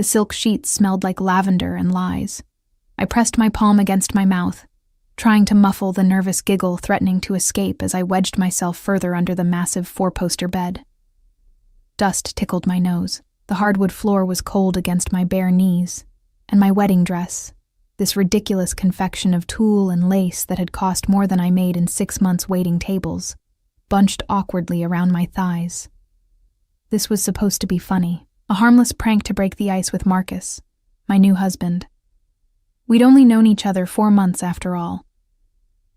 The silk sheets smelled like lavender and lies. I pressed my palm against my mouth, trying to muffle the nervous giggle threatening to escape as I wedged myself further under the massive four-poster bed. Dust tickled my nose. The hardwood floor was cold against my bare knees, and my wedding dress, this ridiculous confection of tulle and lace that had cost more than I made in 6 months waiting tables, bunched awkwardly around my thighs. This was supposed to be funny, a harmless prank to break the ice with Marcus, my new husband. We'd only known each other 4 months after all.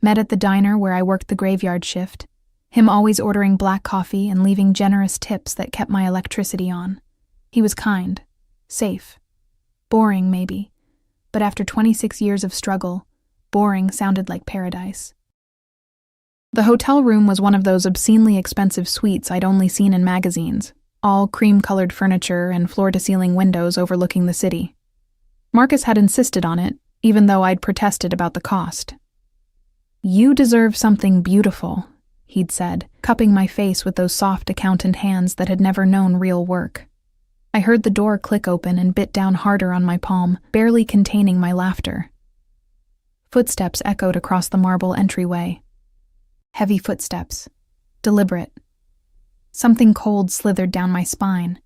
Met at the diner where I worked the graveyard shift, him always ordering black coffee and leaving generous tips that kept my electricity on. He was kind, safe, boring maybe, but after 26 years of struggle, boring sounded like paradise. The hotel room was one of those obscenely expensive suites I'd only seen in magazines, all cream-colored furniture and floor-to-ceiling windows overlooking the city. Marcus had insisted on it, even though I'd protested about the cost. "You deserve something beautiful," he'd said, cupping my face with those soft accountant hands that had never known real work. I heard the door click open and bit down harder on my palm, barely containing my laughter. Footsteps echoed across the marble entryway. Heavy footsteps. Deliberate. Something cold slithered down my spine.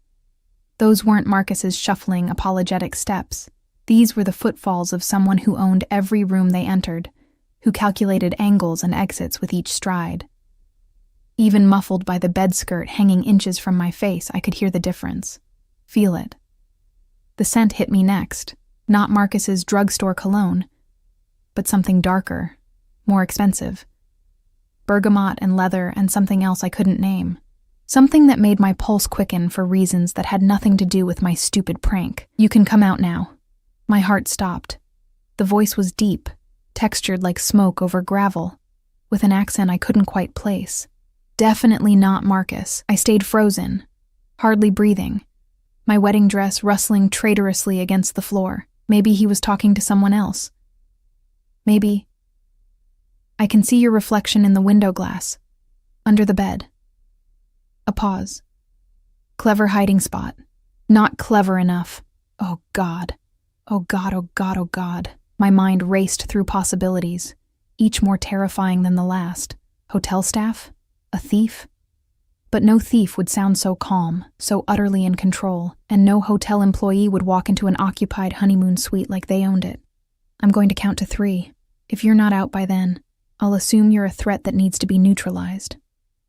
Those weren't Marcus's shuffling, apologetic steps. These were the footfalls of someone who owned every room they entered, who calculated angles and exits with each stride. Even muffled by the bed skirt hanging inches from my face, I could hear the difference. Feel it. The scent hit me next, not Marcus's drugstore cologne, but something darker, more expensive. Bergamot and leather and something else I couldn't name. Something that made my pulse quicken for reasons that had nothing to do with my stupid prank. "You can come out now." My heart stopped. The voice was deep, textured like smoke over gravel, with an accent I couldn't quite place. Definitely not Marcus. I stayed frozen, hardly breathing, my wedding dress rustling traitorously against the floor. Maybe he was talking to someone else. Maybe. "I can see your reflection in the window glass, under the bed." A pause. Clever hiding spot. Not clever enough. Oh God. Oh God, oh God, oh God. My mind raced through possibilities, each more terrifying than the last. Hotel staff? A thief? But no thief would sound so calm, so utterly in control, and no hotel employee would walk into an occupied honeymoon suite like they owned it. "I'm going to count to 3. If you're not out by then, I'll assume you're a threat that needs to be neutralized.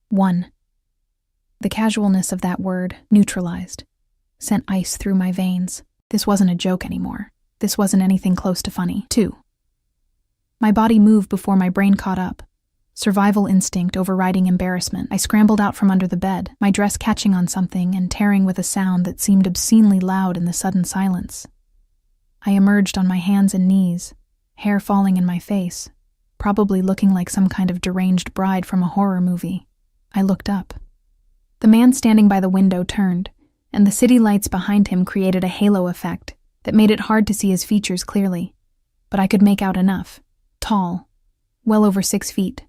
1. The casualness of that word, neutralized, sent ice through my veins. This wasn't a joke anymore. This wasn't anything close to funny. 2. My body moved before my brain caught up. Survival instinct overriding embarrassment. I scrambled out from under the bed, my dress catching on something and tearing with a sound that seemed obscenely loud in the sudden silence. I emerged on my hands and knees, hair falling in my face, probably looking like some kind of deranged bride from a horror movie. I looked up. The man standing by the window turned, and the city lights behind him created a halo effect that made it hard to see his features clearly, but I could make out enough. Tall, well over 6 feet.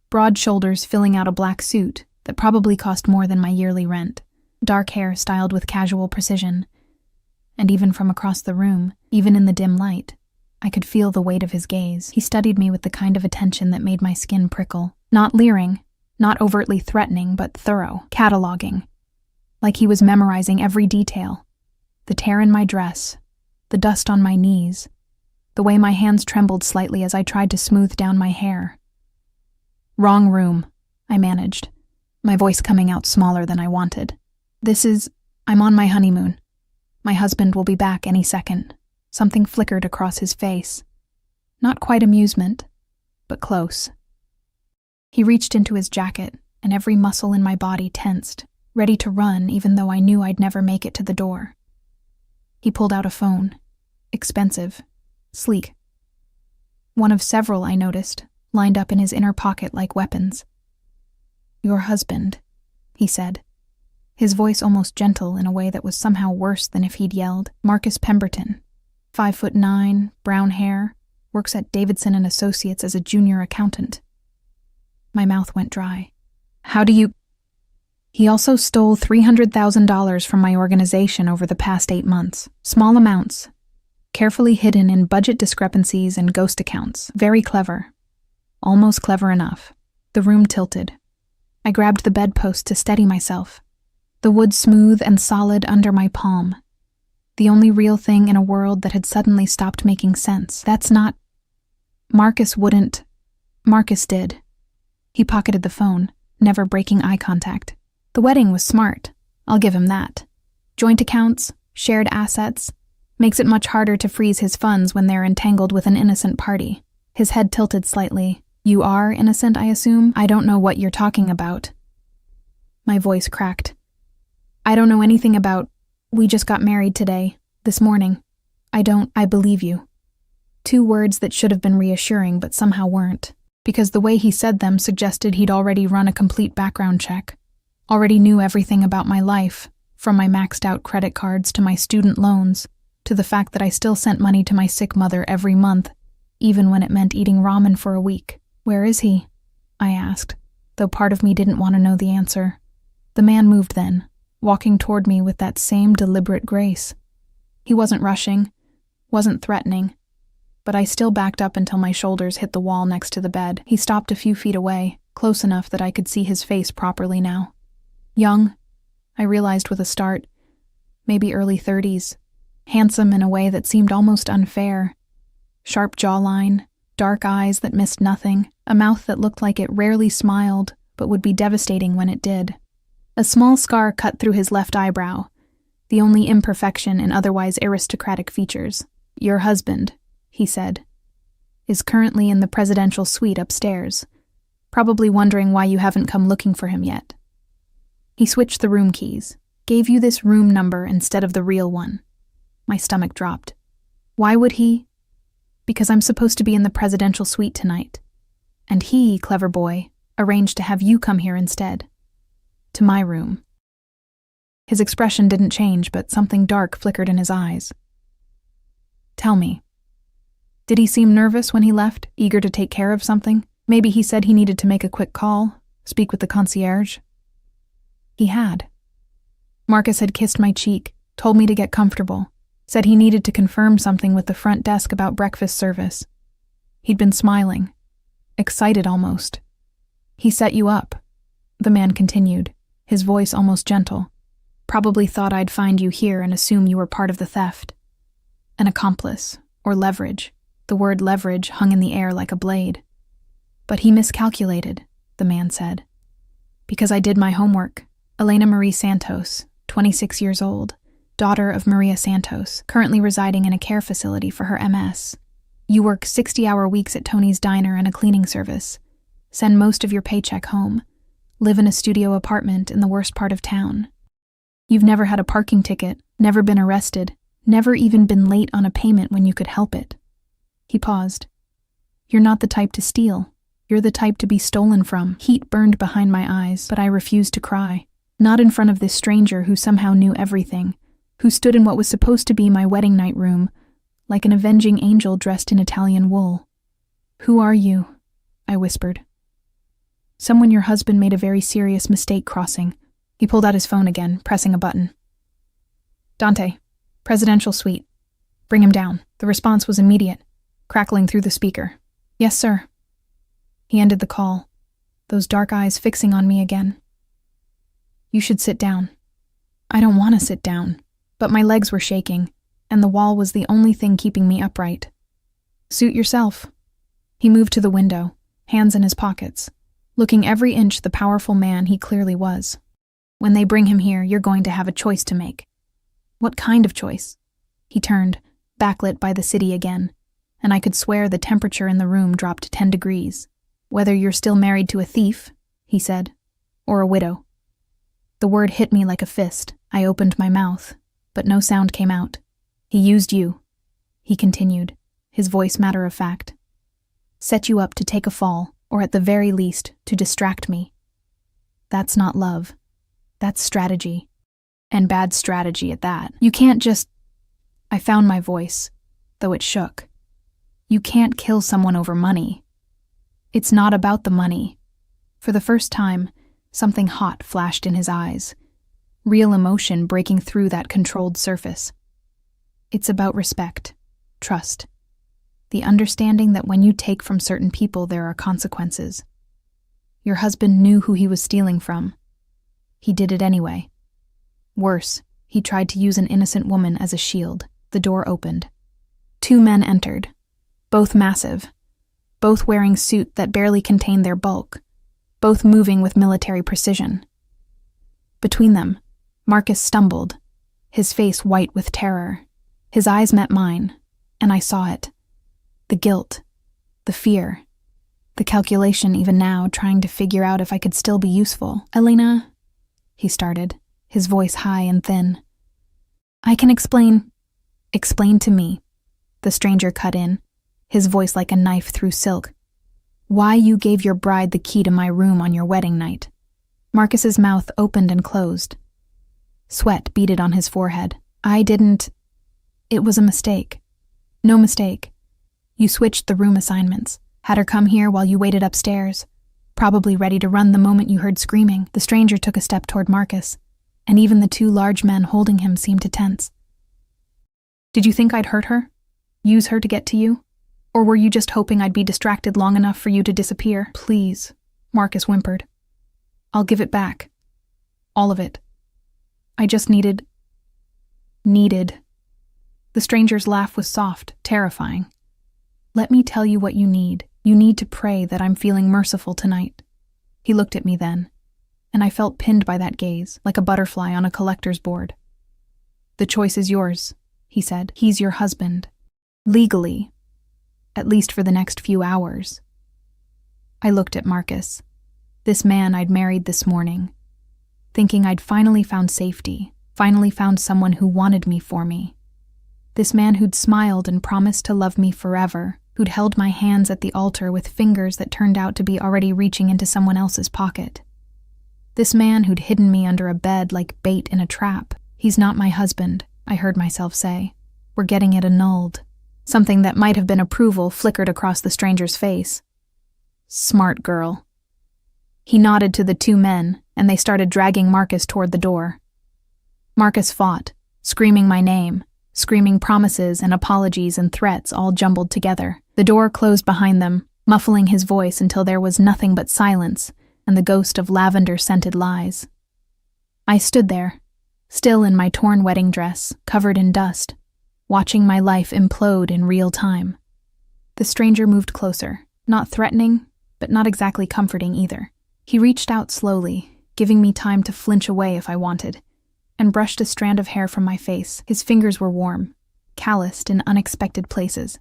Broad shoulders filling out a black suit that probably cost more than my yearly rent. Dark hair styled with casual precision. And even from across the room, even in the dim light, I could feel the weight of his gaze. He studied me with the kind of attention that made my skin prickle. Not leering, not overtly threatening, but thorough, cataloging. Like he was memorizing every detail. The tear in my dress, the dust on my knees, the way my hands trembled slightly as I tried to smooth down my hair. "Wrong room," I managed, my voice coming out smaller than I wanted. I'm on my honeymoon. My husband will be back any second." Something flickered across his face. Not quite amusement, but close. He reached into his jacket, and every muscle in my body tensed, ready to run even though I knew I'd never make it to the door. He pulled out a phone. Expensive. Sleek. One of several, I noticed, lined up in his inner pocket like weapons. "Your husband," he said, his voice almost gentle in a way that was somehow worse than if he'd yelled. "Marcus Pemberton, 5'9", brown hair, works at Davidson & Associates as a junior accountant." My mouth went dry. "How do you..." He also stole $300,000 from my organization over the past 8 months. Small amounts, carefully hidden in budget discrepancies and ghost accounts. Very clever. Almost clever enough. The room tilted. I grabbed the bedpost to steady myself. The wood smooth and solid under my palm. The only real thing in a world that had suddenly stopped making sense. That's not... Marcus did. He pocketed the phone, never breaking eye contact. The wedding was smart. I'll give him that. Joint accounts, shared assets, makes it much harder to freeze his funds when they're entangled with an innocent party. His head tilted slightly. You are innocent, I assume? I don't know what you're talking about. My voice cracked. I don't know anything about... We just got married today, this morning. I believe you. 2 words that should have been reassuring but somehow weren't, because the way he said them suggested he'd already run a complete background check. Already knew everything about my life, from my maxed out credit cards to my student loans, to the fact that I still sent money to my sick mother every month, even when it meant eating ramen for a week. Where is he? I asked, though part of me didn't want to know the answer. The man moved then, walking toward me with that same deliberate grace. He wasn't rushing, wasn't threatening, but I still backed up until my shoulders hit the wall next to the bed. He stopped a few feet away, close enough that I could see his face properly now. Young, I realized with a start, maybe early 30s, handsome in a way that seemed almost unfair. Sharp jawline, dark eyes that missed nothing, a mouth that looked like it rarely smiled but would be devastating when it did. A small scar cut through his left eyebrow, the only imperfection in otherwise aristocratic features. Your husband, he said, is currently in the presidential suite upstairs, probably wondering why you haven't come looking for him yet. He switched the room keys, gave you this room number instead of the real one. My stomach dropped. Why would he? Because I'm supposed to be in the presidential suite tonight. And he, clever boy, arranged to have you come here instead. To my room. His expression didn't change, but something dark flickered in his eyes. Tell me. Did he seem nervous when he left, eager to take care of something? Maybe he said he needed to make a quick call, speak with the concierge. He had. Marcus had kissed my cheek, told me to get comfortable, said he needed to confirm something with the front desk about breakfast service. He'd been smiling, excited almost. He set you up, the man continued, his voice almost gentle. Probably thought I'd find you here and assume you were part of the theft. An accomplice, or leverage. The word leverage hung in the air like a blade. But he miscalculated, the man said. Because I did my homework. Elena Marie Santos, 26 years old, daughter of Maria Santos, currently residing in a care facility for her MS. You work 60-hour weeks at Tony's Diner and a cleaning service. Send most of your paycheck home. Live in a studio apartment in the worst part of town. You've never had a parking ticket, never been arrested, never even been late on a payment when you could help it. He paused. You're not the type to steal. You're the type to be stolen from. Heat burned behind my eyes, but I refused to cry. Not in front of this stranger who somehow knew everything, who stood in what was supposed to be my wedding night room, like an avenging angel dressed in Italian wool. Who are you? I whispered. Someone your husband made a very serious mistake crossing. He pulled out his phone again, pressing a button. Dante, presidential suite. Bring him down. The response was immediate, crackling through the speaker. Yes, sir. He ended the call, those dark eyes fixing on me again. You should sit down. I don't want to sit down, but my legs were shaking, and the wall was the only thing keeping me upright. Suit yourself. He moved to the window, hands in his pockets, looking every inch the powerful man he clearly was. When they bring him here, you're going to have a choice to make. What kind of choice? He turned, backlit by the city again, and I could swear the temperature in the room dropped 10 degrees. Whether you're still married to a thief, he said, or a widow. The word hit me like a fist. I opened my mouth, but no sound came out. He used you, he continued, his voice matter of fact. Set you up to take a fall, or at the very least, to distract me. That's not love. That's strategy. And bad strategy at that. You can't just... I found my voice, though it shook. You can't kill someone over money. It's not about the money. For the first time, Something hot flashed in his eyes, real emotion breaking through that controlled surface. It's about respect, trust, the understanding that when you take from certain people there are consequences. Your husband knew who he was stealing from. He did it anyway. Worse, he tried to use an innocent woman as a shield. The door opened. 2 men entered, both massive, both wearing suits that barely contained their bulk, both moving with military precision. Between them, Marcus stumbled, his face white with terror. His eyes met mine, and I saw it. The guilt, the fear, the calculation even now, trying to figure out if I could still be useful. "Elena," he started, his voice high and thin. "I can explain." "Explain to me," the stranger cut in, his voice like a knife through silk. "Why you gave your bride the key to my room on your wedding night." Marcus's mouth opened and closed. Sweat beaded on his forehead. "I didn't. It was a mistake." "No mistake. You switched the room assignments, had her come here while you waited upstairs, probably ready to run the moment you heard screaming." The stranger took a step toward Marcus, and even the 2 large men holding him seemed to tense. "Did you think I'd hurt her? Use her to get to you? Or were you just hoping I'd be distracted long enough for you to disappear?" "Please," Marcus whimpered. "I'll give it back. All of it. I just needed. The stranger's laugh was soft, terrifying. "Let me tell you what you need. You need to pray that I'm feeling merciful tonight." He looked at me then, and I felt pinned by that gaze, like a butterfly on a collector's board. "The choice is yours," he said. "He's your husband. Legally. At least for the next few hours." I looked at Marcus, this man I'd married this morning, thinking I'd finally found safety, finally found someone who wanted me for me. This man who'd smiled and promised to love me forever, who'd held my hands at the altar with fingers that turned out to be already reaching into someone else's pocket. This man who'd hidden me under a bed like bait in a trap. "He's not my husband," I heard myself say. "We're getting it annulled." Something that might have been approval flickered across the stranger's face. "Smart girl." He nodded to the 2 men, and they started dragging Marcus toward the door. Marcus fought, screaming my name, screaming promises and apologies and threats all jumbled together. The door closed behind them, muffling his voice until there was nothing but silence and the ghost of lavender-scented lies. I stood there, still in my torn wedding dress, covered in dust, watching my life implode in real time. The stranger moved closer, not threatening, but not exactly comforting either. He reached out slowly, giving me time to flinch away if I wanted, and brushed a strand of hair from my face. His fingers were warm, calloused in unexpected places.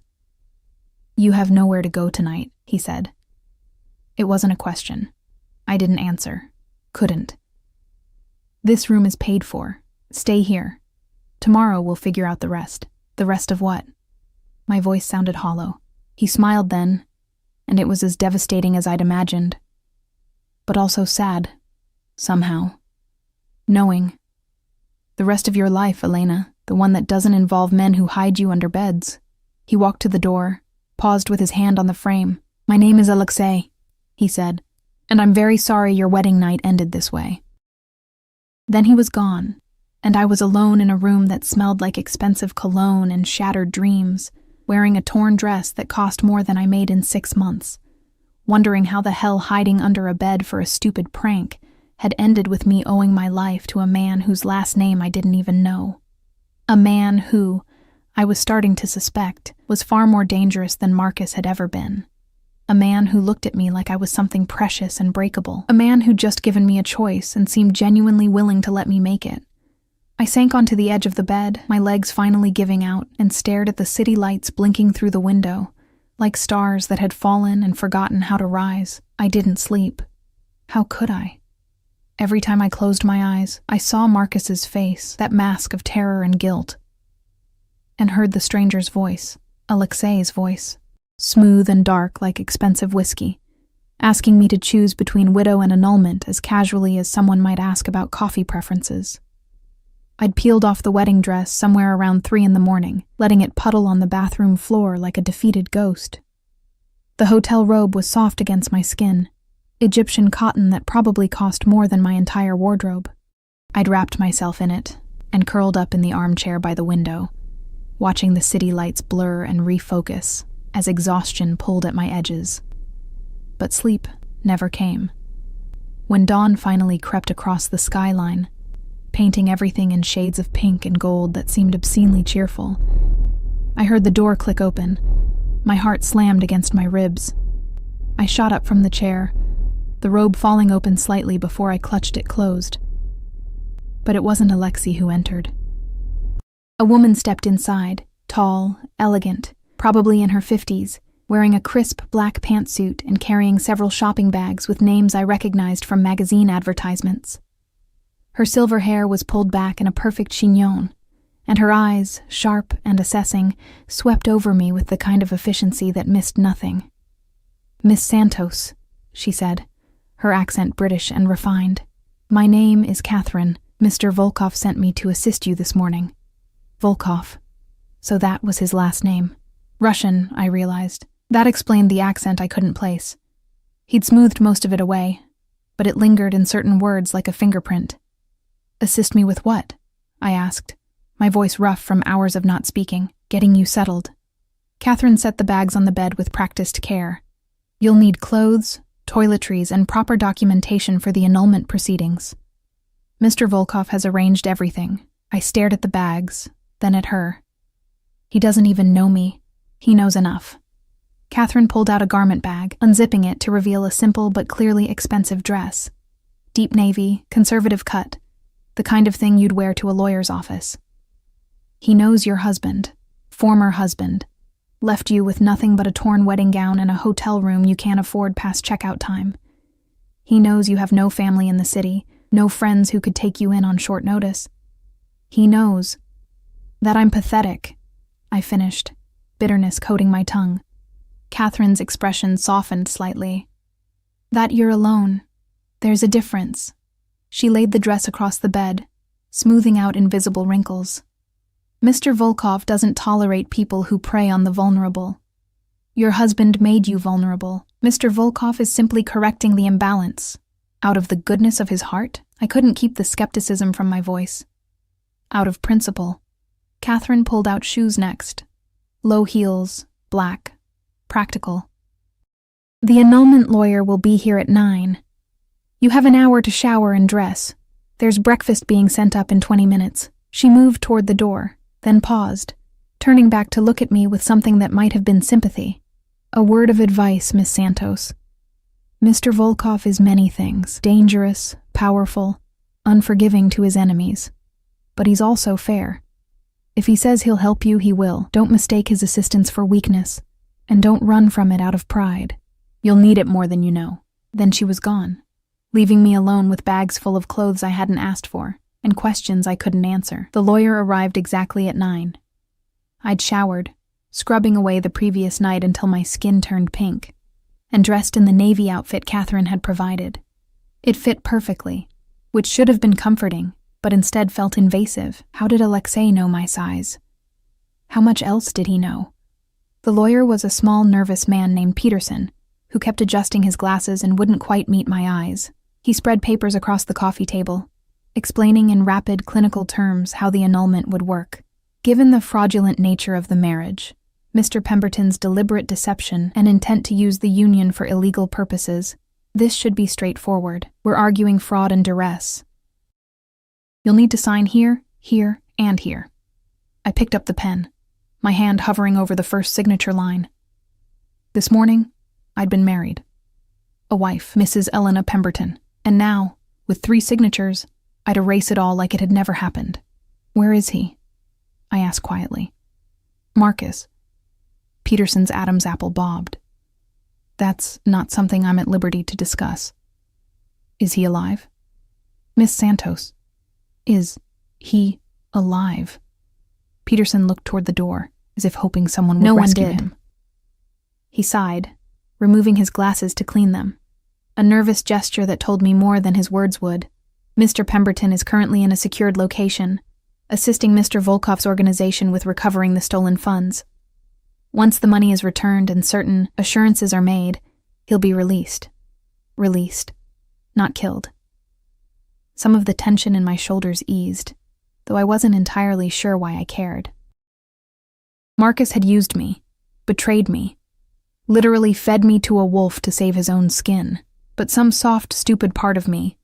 "You have nowhere to go tonight," he said. It wasn't a question. I didn't answer. Couldn't. "This room is paid for. Stay here. Tomorrow we'll figure out the rest." "The rest of what?" My voice sounded hollow. He smiled then, and it was as devastating as I'd imagined. But also sad, somehow. Knowing. "The rest of your life, Elena, the one that doesn't involve men who hide you under beds." He walked to the door, paused with his hand on the frame. "My name is Alexei," he said, "and I'm very sorry your wedding night ended this way." Then he was gone, and I was alone in a room that smelled like expensive cologne and shattered dreams, wearing a torn dress that cost more than I made in 6 months, wondering how the hell hiding under a bed for a stupid prank had ended with me owing my life to a man whose last name I didn't even know. A man who, I was starting to suspect, was far more dangerous than Marcus had ever been. A man who looked at me like I was something precious and breakable. A man who'd just given me a choice and seemed genuinely willing to let me make it. I sank onto the edge of the bed, my legs finally giving out, and stared at the city lights blinking through the window, like stars that had fallen and forgotten how to rise. I didn't sleep. How could I? Every time I closed my eyes, I saw Marcus's face, that mask of terror and guilt, and heard the stranger's voice, Alexei's voice, smooth and dark like expensive whiskey, asking me to choose between widow and annulment as casually as someone might ask about coffee preferences. I'd peeled off the wedding dress somewhere around 3 a.m, letting it puddle on the bathroom floor like a defeated ghost. The hotel robe was soft against my skin, Egyptian cotton that probably cost more than my entire wardrobe. I'd wrapped myself in it and curled up in the armchair by the window, watching the city lights blur and refocus as exhaustion pulled at my edges. But sleep never came. When dawn finally crept across the skyline, painting everything in shades of pink and gold that seemed obscenely cheerful, I heard the door click open. My heart slammed against my ribs. I shot up from the chair, the robe falling open slightly before I clutched it closed. But it wasn't Alexei who entered. A woman stepped inside, tall, elegant, probably in her 50s, wearing a crisp black pantsuit and carrying several shopping bags with names I recognized from magazine advertisements. Her silver hair was pulled back in a perfect chignon, and her eyes, sharp and assessing, swept over me with the kind of efficiency that missed nothing. "Miss Santos," she said, her accent British and refined. "My name is Catherine. Mr. Volkov sent me to assist you this morning." Volkov. So that was his last name. Russian, I realized. That explained the accent I couldn't place. He'd smoothed most of it away, but it lingered in certain words like a fingerprint. "Assist me with what?" I asked, my voice rough from hours of not speaking. "Getting you settled." Catherine set the bags on the bed with practiced care. "You'll need clothes, toiletries, and proper documentation for the annulment proceedings. Mr. Volkov has arranged everything." I stared at the bags, then at her. "He doesn't even know me. He knows enough." Catherine pulled out a garment bag, unzipping it to reveal a simple but clearly expensive dress. Deep navy, conservative cut, the kind of thing you'd wear to a lawyer's office. "He knows your husband, former husband, left you with nothing but a torn wedding gown and a hotel room you can't afford past checkout time. He knows you have no family in the city, no friends who could take you in on short notice. He knows that I'm pathetic," I finished, bitterness coating my tongue. Catherine's expression softened slightly. "That you're alone. There's a difference." She laid the dress across the bed, smoothing out invisible wrinkles. "Mr. Volkov doesn't tolerate people who prey on the vulnerable. Your husband made you vulnerable. Mr. Volkov is simply correcting the imbalance. Out of the goodness of his heart?" I couldn't keep the skepticism from my voice. "Out of principle." Catherine pulled out shoes next. Low heels, black, practical. "The annulment lawyer will be here at 9. You have an hour to shower and dress. There's breakfast being sent up in 20 minutes. She moved toward the door, then paused, turning back to look at me with something that might have been sympathy. "A word of advice, Miss Santos. Mr. Volkov is many things, dangerous, powerful, unforgiving to his enemies. But he's also fair. If he says he'll help you, he will. Don't mistake his assistance for weakness, and don't run from it out of pride. You'll need it more than you know." Then she was gone, leaving me alone with bags full of clothes I hadn't asked for, and questions I couldn't answer. The lawyer arrived exactly at 9. I'd showered, scrubbing away the previous night until my skin turned pink, and dressed in the navy outfit Catherine had provided. It fit perfectly, which should have been comforting, but instead felt invasive. How did Alexei know my size? How much else did he know? The lawyer was a small, nervous man named Peterson, who kept adjusting his glasses and wouldn't quite meet my eyes. He spread papers across the coffee table, explaining in rapid, clinical terms how the annulment would work. Given the fraudulent nature of the marriage, Mr. Pemberton's deliberate deception and intent to use the union for illegal purposes, this should be straightforward. We're arguing fraud and duress. You'll need to sign here, here, and here. I picked up the pen, my hand hovering over the first signature line. This morning, I'd been married. A wife, Mrs. Elena Pemberton, and now, with 3 signatures, I'd erase it all like it had never happened. "Where is he?" I asked quietly. "Marcus." Peterson's Adam's apple bobbed. "That's not something I'm at liberty to discuss." "Is he alive?" "Miss Santos, is he alive?" Peterson looked toward the door, as if hoping someone would rescue him. He sighed, removing his glasses to clean them, a nervous gesture that told me more than his words would. "Mr. Pemberton is currently in a secured location, assisting Mr. Volkov's organization with recovering the stolen funds. Once the money is returned and certain assurances are made, he'll be released." released, not killed. Some of the tension in my shoulders eased, though I wasn't entirely sure why I cared. Marcus had used me, betrayed me, literally fed me to a wolf to save his own skin, but some soft, stupid part of me,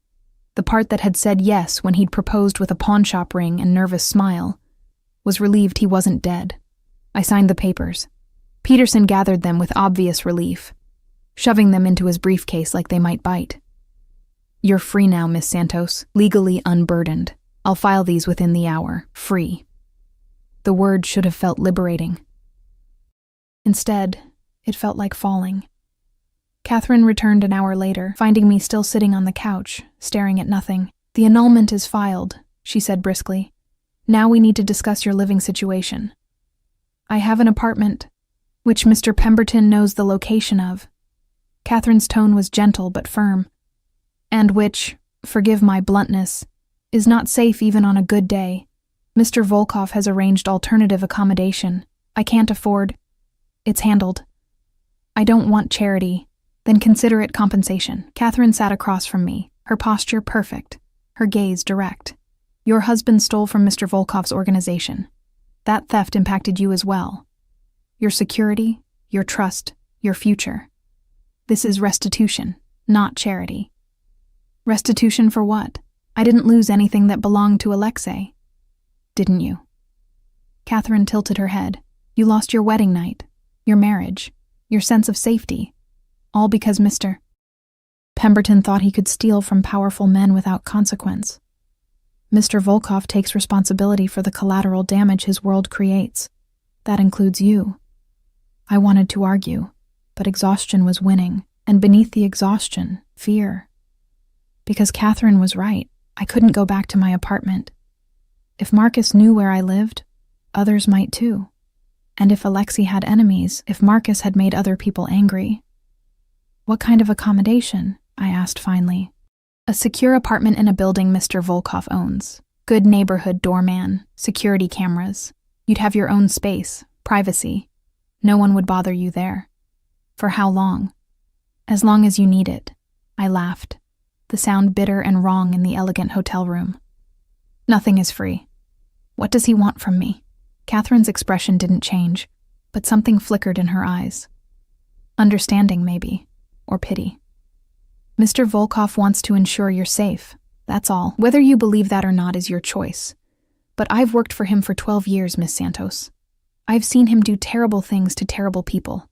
the part that had said yes when he'd proposed with a pawnshop ring and nervous smile, was relieved he wasn't dead. I signed the papers. Peterson gathered them with obvious relief, shoving them into his briefcase like they might bite. "You're free now, Miss Santos, legally unburdened. I'll file these within the hour. Free." The word should have felt liberating. Instead, it felt like falling. Catherine returned an hour later, finding me still sitting on the couch, staring at nothing. "The annulment is filed," she said briskly. "Now we need to discuss your living situation. I have an apartment, which Mr. Pemberton knows the location of." Catherine's tone was gentle but firm. "And which, forgive my bluntness, is not safe even on a good day. Mr. Volkov has arranged alternative accommodation. I can't afford. It's handled. I don't want charity. Then consider it compensation." Catherine sat across from me, her posture perfect, her gaze direct. "Your husband stole from Mr. Volkov's organization. That theft impacted you as well. Your security, your trust, your future. This is restitution, not charity." "Restitution for what? I didn't lose anything that belonged to Alexei." "Didn't you?" Catherine tilted her head. "You lost your wedding night, your marriage, your sense of safety. All because Mr. Pemberton thought he could steal from powerful men without consequence. Mr. Volkov takes responsibility for the collateral damage his world creates. That includes you." I wanted to argue, but exhaustion was winning, and beneath the exhaustion, fear. Because Catherine was right, I couldn't go back to my apartment. If Marcus knew where I lived, others might too. And if Alexei had enemies, if Marcus had made other people angry. "What kind of accommodation?" I asked finally. "A secure apartment in a building Mr. Volkov owns. Good neighborhood doorman, security cameras. You'd have your own space, privacy. No one would bother you there." "For how long?" "As long as you need it." I laughed, the sound bitter and wrong in the elegant hotel room. "Nothing is free. What does he want from me?" Catherine's expression didn't change, but something flickered in her eyes. Understanding, maybe, or pity. "Mr. Volkov wants to ensure you're safe, that's all. Whether you believe that or not is your choice. But I've worked for him for 12 years, Miss Santos. I've seen him do terrible things to terrible people.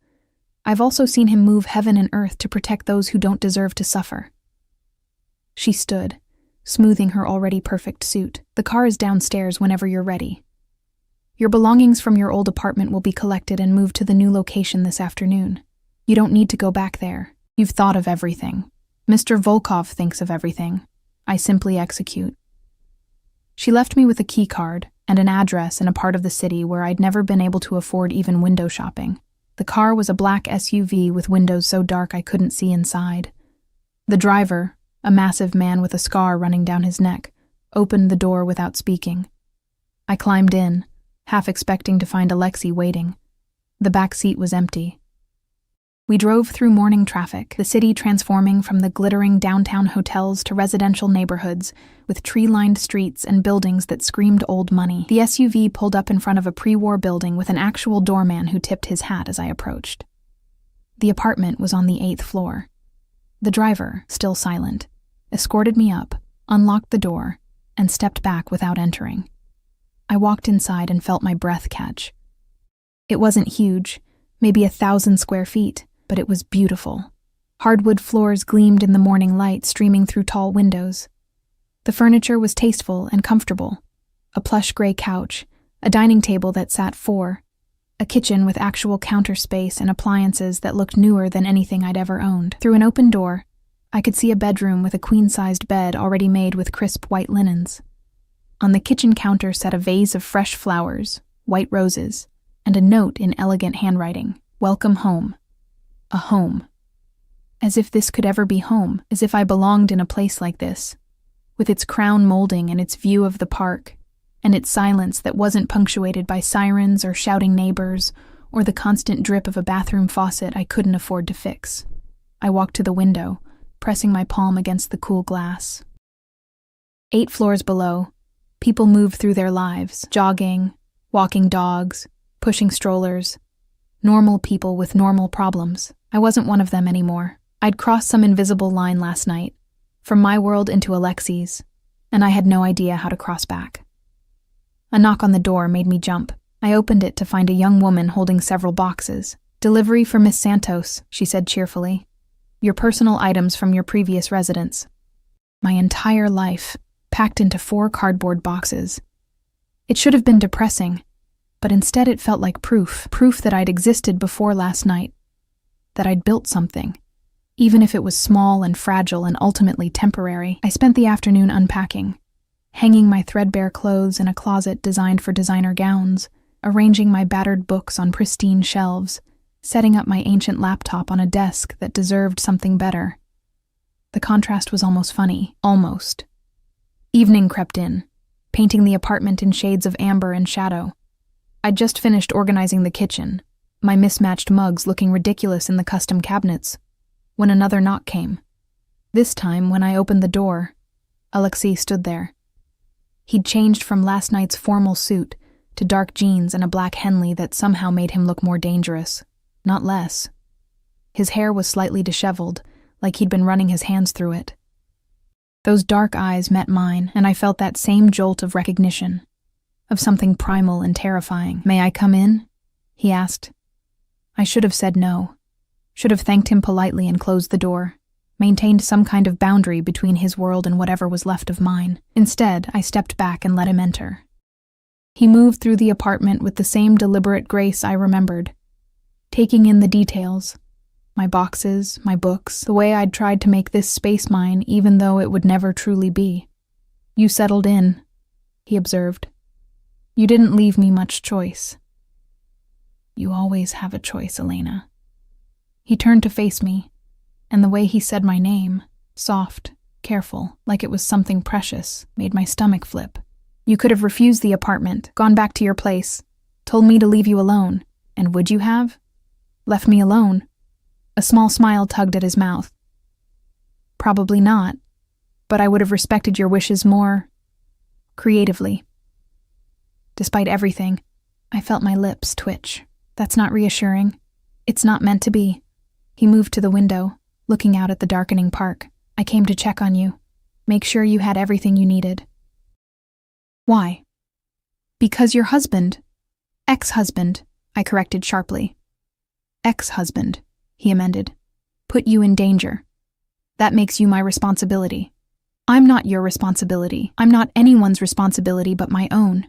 I've also seen him move heaven and earth to protect those who don't deserve to suffer." She stood, smoothing her already perfect suit. "The car is downstairs whenever you're ready. Your belongings from your old apartment will be collected and moved to the new location this afternoon. You don't need to go back there. You've thought of everything. Mr. Volkov thinks of everything. I simply execute." She left me with a key card and an address in a part of the city where I'd never been able to afford even window shopping. The car was a black SUV with windows so dark I couldn't see inside. The driver, a massive man with a scar running down his neck, opened the door without speaking. I climbed in, half expecting to find Alexei waiting. The back seat was empty. We drove through morning traffic, the city transforming from the glittering downtown hotels to residential neighborhoods with tree-lined streets and buildings that screamed old money. The SUV pulled up in front of a pre-war building with an actual doorman who tipped his hat as I approached. The apartment was on the 8th floor. The driver, still silent, escorted me up, unlocked the door, and stepped back without entering. I walked inside and felt my breath catch. It wasn't huge, maybe 1,000 square feet, but it was beautiful. Hardwood floors gleamed in the morning light streaming through tall windows. The furniture was tasteful and comfortable. A plush gray couch, a dining table that sat 4, a kitchen with actual counter space and appliances that looked newer than anything I'd ever owned. Through an open door, I could see a bedroom with a queen-sized bed already made with crisp white linens. On the kitchen counter sat a vase of fresh flowers, white roses, and a note in elegant handwriting. "Welcome home." A home. As if this could ever be home, as if I belonged in a place like this, with its crown molding and its view of the park, and its silence that wasn't punctuated by sirens or shouting neighbors, or the constant drip of a bathroom faucet I couldn't afford to fix. I walked to the window, pressing my palm against the cool glass. 8 floors below, people move through their lives, jogging, walking dogs, pushing strollers. Normal people with normal problems. I wasn't one of them anymore. I'd crossed some invisible line last night, from my world into Alexi's, and I had no idea how to cross back. A knock on the door made me jump. I opened it to find a young woman holding several boxes. "Delivery for Miss Santos," she said cheerfully. "Your personal items from your previous residence." My entire life, packed into 4 cardboard boxes. It should have been depressing, but instead it felt like proof that I'd existed before last night, that I'd built something, even if it was small and fragile and ultimately temporary. I spent the afternoon unpacking, hanging my threadbare clothes in a closet designed for designer gowns, arranging my battered books on pristine shelves, setting up my ancient laptop on a desk that deserved something better. The contrast was almost funny. Almost. Evening crept in, painting the apartment in shades of amber and shadow. I'd just finished organizing the kitchen, my mismatched mugs looking ridiculous in the custom cabinets, when another knock came. This time, when I opened the door, Alexei stood there. He'd changed from last night's formal suit to dark jeans and a black Henley that somehow made him look more dangerous, not less. His hair was slightly disheveled, like he'd been running his hands through it. Those dark eyes met mine, and I felt that same jolt of recognition, of something primal and terrifying. "May I come in?" he asked. I should have said no, should have thanked him politely and closed the door, maintained some kind of boundary between his world and whatever was left of mine. Instead, I stepped back and let him enter. He moved through the apartment with the same deliberate grace I remembered, taking in the details, my boxes, my books, the way I'd tried to make this space mine even though it would never truly be. "You settled in," he observed. "You didn't leave me much choice." "You always have a choice, Elena." He turned to face me, and the way he said my name, soft, careful, like it was something precious, made my stomach flip. "You could have refused the apartment, gone back to your place, told me to leave you alone, and would you have? Left me alone?" A small smile tugged at his mouth. "Probably not, but I would have respected your wishes more creatively." Despite everything, I felt my lips twitch. That's not reassuring. It's not meant to be. He moved to the window, looking out at the darkening park. "I came to check on you, make sure you had everything you needed." "Why?" "Because your husband, ex-husband," I corrected sharply. "Ex-husband," he amended, "put you in danger. That makes you my responsibility." "I'm not your responsibility. I'm not anyone's responsibility but my own."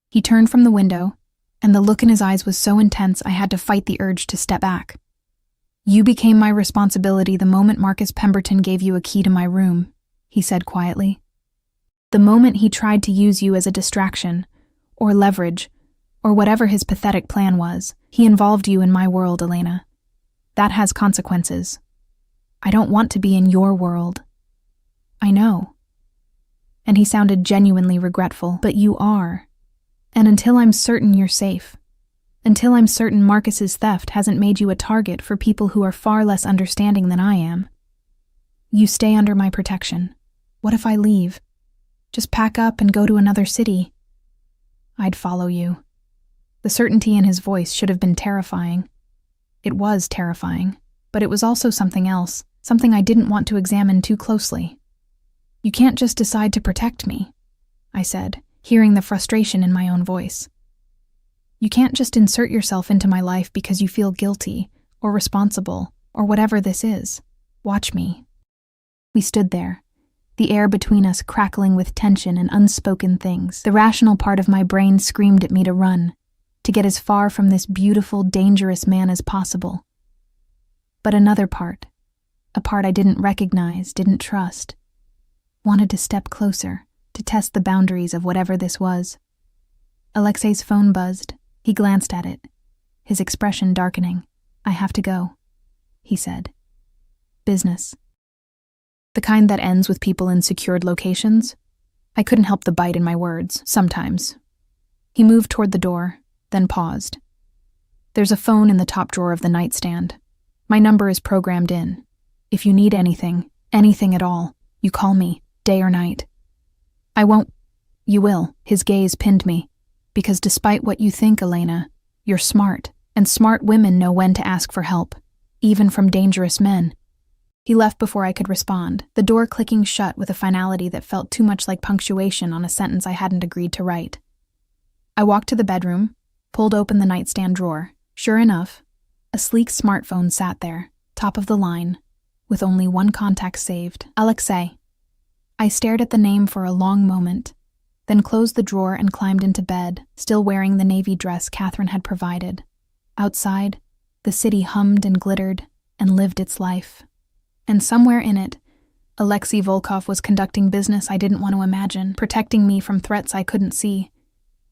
He turned from the window, and the look in his eyes was so intense I had to fight the urge to step back. "You became my responsibility the moment Marcus Pemberton gave you a key to my room," he said quietly. "The moment he tried to use you as a distraction, or leverage, or whatever his pathetic plan was, he involved you in my world, Elena. That has consequences. I don't want to be in your world." "I know." And he sounded genuinely regretful. "But you are. And until I'm certain you're safe, until I'm certain Marcus's theft hasn't made you a target for people who are far less understanding than I am, you stay under my protection. What if I leave? Just pack up and go to another city?" "I'd follow you." The certainty in his voice should have been terrifying. It was terrifying, but it was also something else, something I didn't want to examine too closely. "You can't just decide to protect me," I said, hearing the frustration in my own voice. "You can't just insert yourself into my life because you feel guilty, or responsible, or whatever this is. Watch me." We stood there, the air between us crackling with tension and unspoken things. The rational part of my brain screamed at me to run, to get as far from this beautiful, dangerous man as possible. But another part, a part I didn't recognize, didn't trust, wanted to step closer, to test the boundaries of whatever this was. Alexei's phone buzzed. He glanced at it, his expression darkening. "I have to go," he said. "Business." The kind that ends with people in secured locations? I couldn't help the bite in my words, sometimes. He moved toward the door, then paused. "There's a phone in the top drawer of the nightstand. My number is programmed in. If you need anything, Anything at all. You call me, day or night. I won't. You will. His gaze pinned me. Because despite what you think, Elena, you're smart, and smart women know when to ask for help, even from dangerous men. He left before I could respond, the door clicking shut with a finality that felt too much like punctuation on a sentence I hadn't agreed to write. I walked to the bedroom, pulled open the nightstand drawer. Sure enough, a sleek smartphone sat there, top of the line, with only one contact saved, Alexei. I stared at the name for a long moment, then closed the drawer and climbed into bed, still wearing the navy dress Catherine had provided. Outside, the city hummed and glittered and lived its life. And somewhere in it, Alexei Volkov was conducting business I didn't want to imagine, protecting me from threats I couldn't see,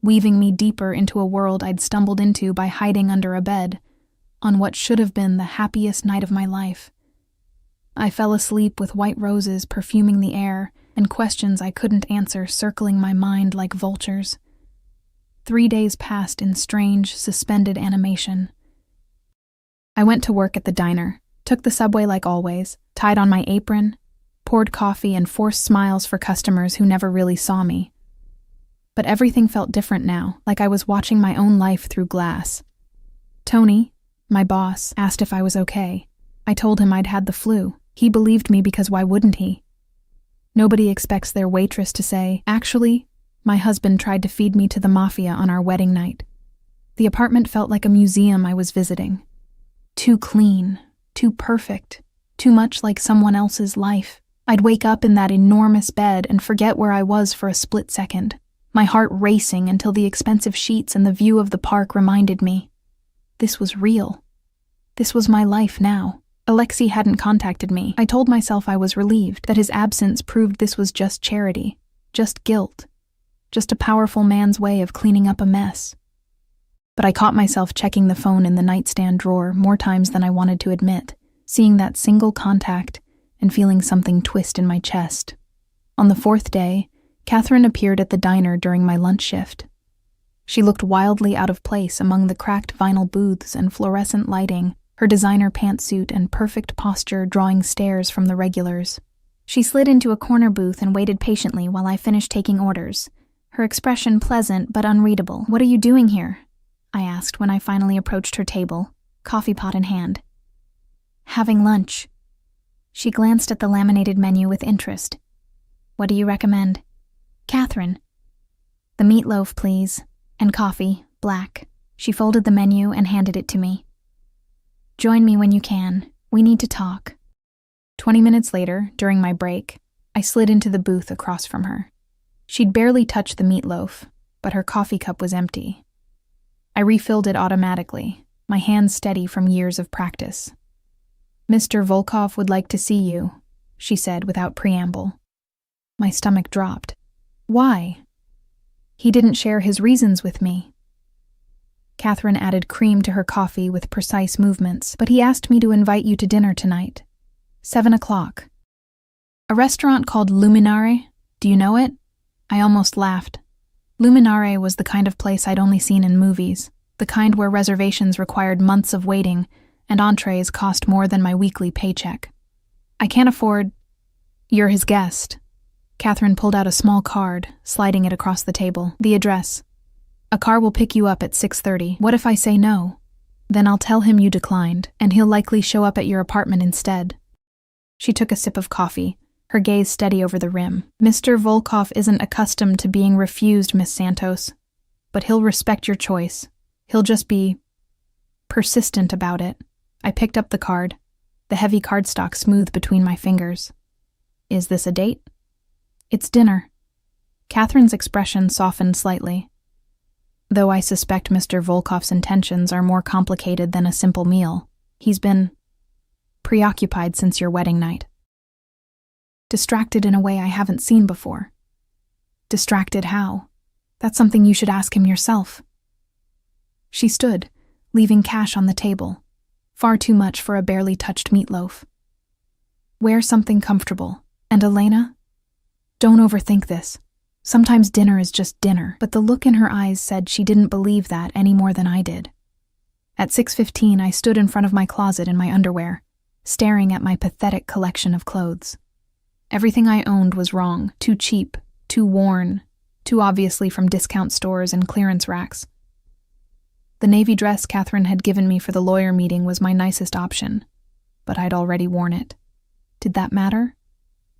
weaving me deeper into a world I'd stumbled into by hiding under a bed, on what should have been the happiest night of my life. I fell asleep with white roses perfuming the air and questions I couldn't answer circling my mind like vultures. 3 days passed in strange, suspended animation. I went to work at the diner, took the subway like always, tied on my apron, poured coffee and forced smiles for customers who never really saw me. But everything felt different now, like I was watching my own life through glass. Tony, my boss, asked if I was okay. I told him I'd had the flu. He believed me because why wouldn't he? Nobody expects their waitress to say, "Actually, my husband tried to feed me to the Mafia on our wedding night." The apartment felt like a museum I was visiting. Too clean, too perfect, too much like someone else's life. I'd wake up in that enormous bed and forget where I was for a split second, my heart racing until the expensive sheets and the view of the park reminded me. This was real. This was my life now. Alexei hadn't contacted me. I told myself I was relieved that his absence proved this was just charity, just guilt, just a powerful man's way of cleaning up a mess. But I caught myself checking the phone in the nightstand drawer more times than I wanted to admit, seeing that single contact and feeling something twist in my chest. On the 4th day, Catherine appeared at the diner during my lunch shift. She looked wildly out of place among the cracked vinyl booths and fluorescent lighting, her designer pantsuit and perfect posture drawing stares from the regulars. She slid into a corner booth and waited patiently while I finished taking orders, her expression pleasant but unreadable. "What are you doing here?" I asked when I finally approached her table, coffee pot in hand. "Having lunch." She glanced at the laminated menu with interest. "What do you recommend?" "Catherine." "The meatloaf, please, and coffee, black." She folded the menu and handed it to me. "Join me when you can. We need to talk." 20 minutes later, during my break, I slid into the booth across from her. She'd barely touched the meatloaf, but her coffee cup was empty. I refilled it automatically, my hands steady from years of practice. "Mr. Volkov would like to see you," she said without preamble. My stomach dropped. "Why?" "He didn't share his reasons with me." Catherine added cream to her coffee with precise movements, "But he asked me to invite you to dinner tonight. 7 o'clock. A restaurant called Luminare. Do you know it?" I almost laughed. Luminare was the kind of place I'd only seen in movies, the kind where reservations required months of waiting and entrees cost more than my weekly paycheck. "I can't afford—" "You're his guest." Catherine pulled out a small card, sliding it across the table. "The address. A car will pick you up at 6:30. What if I say no? Then I'll tell him you declined, and he'll likely show up at your apartment instead." She took a sip of coffee, her gaze steady over the rim. "Mr. Volkov isn't accustomed to being refused, Miss Santos. But he'll respect your choice. He'll just be persistent about it." I picked up the card, the heavy cardstock smooth between my fingers. "Is this a date?" "It's dinner." Catherine's expression softened slightly. "Though I suspect Mr. Volkov's intentions are more complicated than a simple meal. He's been preoccupied since your wedding night. Distracted in a way I haven't seen before." "Distracted how? That's something you should ask him yourself." She stood, leaving cash on the table. Far too much for a barely touched meatloaf. "Wear something comfortable. And Elena? Don't overthink this. Sometimes dinner is just dinner." But the look in her eyes said she didn't believe that any more than I did. At 6:15, I stood in front of my closet in my underwear, staring at my pathetic collection of clothes. Everything I owned was wrong, too cheap, too worn, too obviously from discount stores and clearance racks. The navy dress Catherine had given me for the lawyer meeting was my nicest option, but I'd already worn it. Did that matter?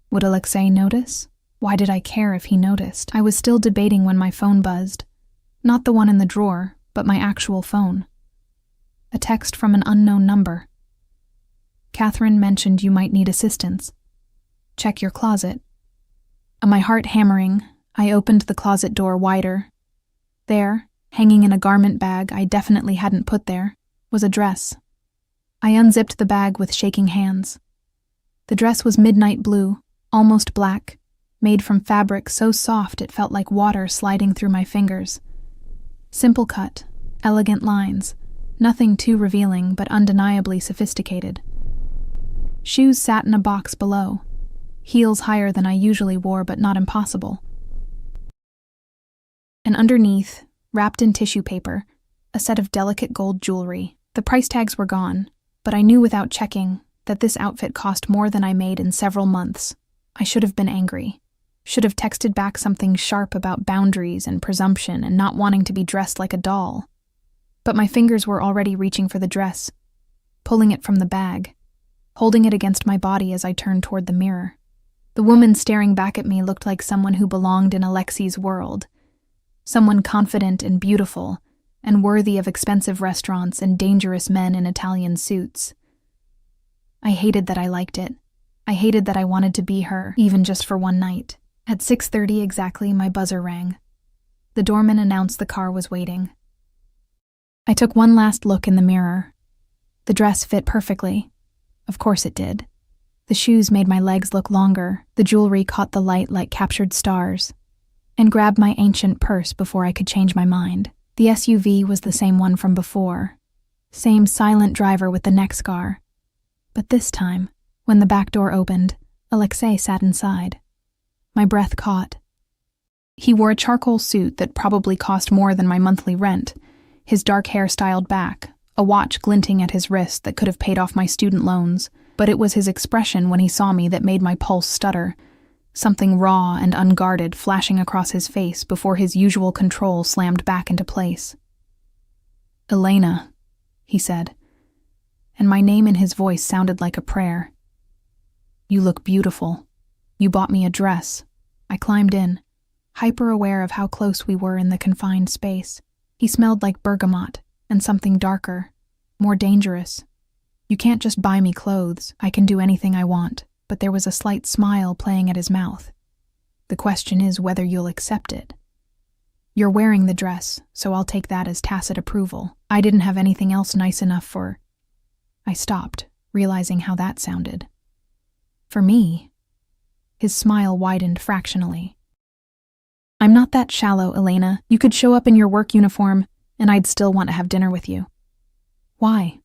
Would Alexei notice? Why did I care if he noticed? I was still debating when my phone buzzed. Not the one in the drawer, but my actual phone. A text from an unknown number. Catherine mentioned you might need assistance. Check your closet. My heart hammering, I opened the closet door wider. There, hanging in a garment bag I definitely hadn't put there, was a dress. I unzipped the bag with shaking hands. The dress was midnight blue, almost black, made from fabric so soft it felt like water sliding through my fingers. Simple cut, elegant lines, nothing too revealing but undeniably sophisticated. Shoes sat in a box below, heels higher than I usually wore but not impossible. And underneath, wrapped in tissue paper, a set of delicate gold jewelry. The price tags were gone, but I knew without checking that this outfit cost more than I made in several months. I should have been angry. Should have texted back something sharp about boundaries and presumption and not wanting to be dressed like a doll. But my fingers were already reaching for the dress, pulling it from the bag, holding it against my body as I turned toward the mirror. The woman staring back at me looked like someone who belonged in Alexei's world. Someone confident and beautiful, and worthy of expensive restaurants and dangerous men in Italian suits. I hated that I liked it. I hated that I wanted to be her, even just for one night. At 6:30 exactly, my buzzer rang. The doorman announced the car was waiting. I took one last look in the mirror. The dress fit perfectly. Of course it did. The shoes made my legs look longer, the jewelry caught the light like captured stars, and grabbed my ancient purse before I could change my mind. The SUV was the same one from before. Same silent driver with the neck scar. But this time, when the back door opened, Alexei sat inside. My breath caught. He wore a charcoal suit that probably cost more than my monthly rent, his dark hair styled back, a watch glinting at his wrist that could have paid off my student loans, but it was his expression when he saw me that made my pulse stutter, something raw and unguarded flashing across his face before his usual control slammed back into place. "Elena," he said, and my name in his voice sounded like a prayer. "You look beautiful. You bought me a dress." I climbed in, hyper-aware of how close we were in the confined space. He smelled like bergamot, and something darker, more dangerous. "You can't just buy me clothes. I can do anything I want." But there was a slight smile playing at his mouth. "The question is whether you'll accept it. You're wearing the dress, so I'll take that as tacit approval. I didn't have anything else nice enough for—" I stopped, realizing how that sounded. "For me?" His smile widened fractionally. "I'm not that shallow, Elena. You could show up in your work uniform, and I'd still want to have dinner with you." "Why?"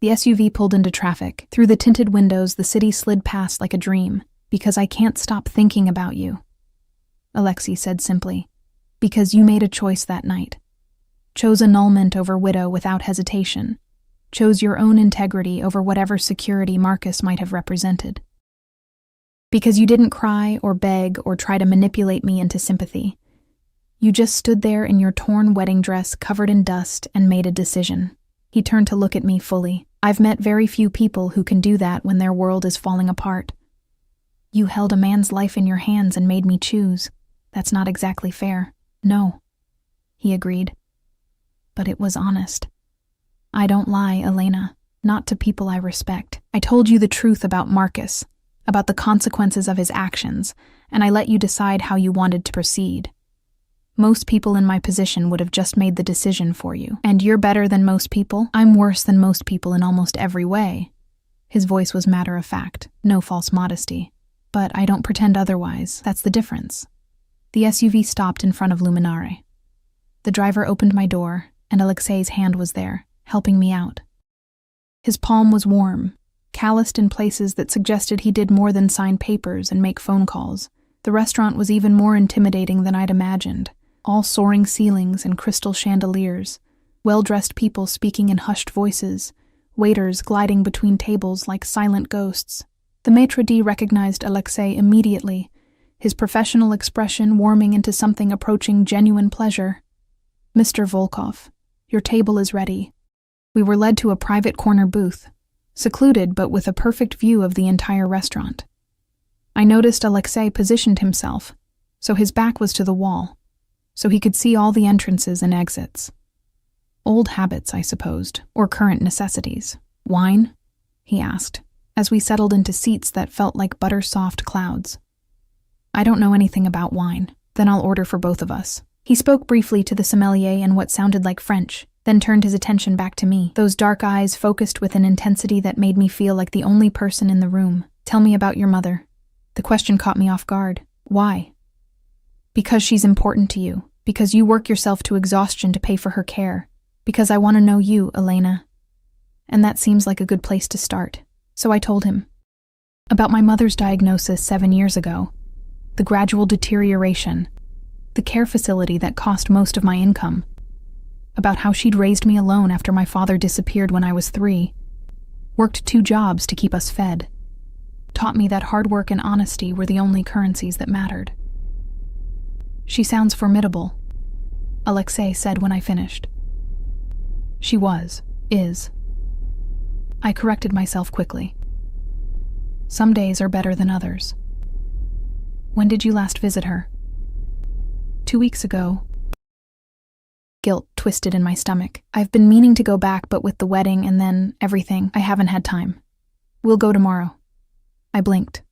The SUV pulled into traffic. Through the tinted windows, the city slid past like a dream. "Because I can't stop thinking about you," Alexei said simply. "Because you made a choice that night. Chose annulment over widow without hesitation. Chose your own integrity over whatever security Marcus might have represented. Because you didn't cry or beg or try to manipulate me into sympathy. You just stood there in your torn wedding dress covered in dust and made a decision." He turned to look at me fully. "I've met very few people who can do that when their world is falling apart. You held a man's life in your hands and made me choose. That's not exactly fair." "No," he agreed. "But it was honest. I don't lie, Elena, not to people I respect. I told you the truth about Marcus, about the consequences of his actions, and I let you decide how you wanted to proceed. Most people in my position would have just made the decision for you. And you're better than most people. I'm worse than most people in almost every way." His voice was matter-of-fact, no false modesty. "But I don't pretend otherwise. That's the difference." The SUV stopped in front of Luminare. The driver opened my door, and Alexei's hand was there, helping me out. His palm was warm, calloused in places that suggested he did more than sign papers and make phone calls. The restaurant was even more intimidating than I'd imagined. All soaring ceilings and crystal chandeliers, well-dressed people speaking in hushed voices, waiters gliding between tables like silent ghosts. The maitre d' recognized Alexei immediately, his professional expression warming into something approaching genuine pleasure. "Mr. Volkov, your table is ready." We were led to a private corner booth, secluded but with a perfect view of the entire restaurant. I noticed Alexei positioned himself, so his back was to the wall, so he could see all the entrances and exits. Old habits, I supposed, or current necessities. "Wine?" he asked, as we settled into seats that felt like butter-soft clouds. "I don't know anything about wine. Then I'll order for both of us." He spoke briefly to the sommelier in what sounded like French, then turned his attention back to me, those dark eyes focused with an intensity that made me feel like the only person in the room. "Tell me about your mother." The question caught me off guard. "Why?" "Because she's important to you. Because you work yourself to exhaustion to pay for her care. Because I want to know you, Elena." And that seems like a good place to start. So I told him about my mother's diagnosis 7 years ago, the gradual deterioration, the care facility that cost most of my income, about how she'd raised me alone after my father disappeared when I was 3, worked 2 jobs to keep us fed, taught me that hard work and honesty were the only currencies that mattered. "She sounds formidable," Alexei said when I finished. "She is. I corrected myself quickly. Some days are better than others. "When did you last visit her?" 2 weeks ago." Guilt twisted in my stomach. "I've been meaning to go back, but with the wedding and then everything, I haven't had time. We'll go tomorrow." I blinked.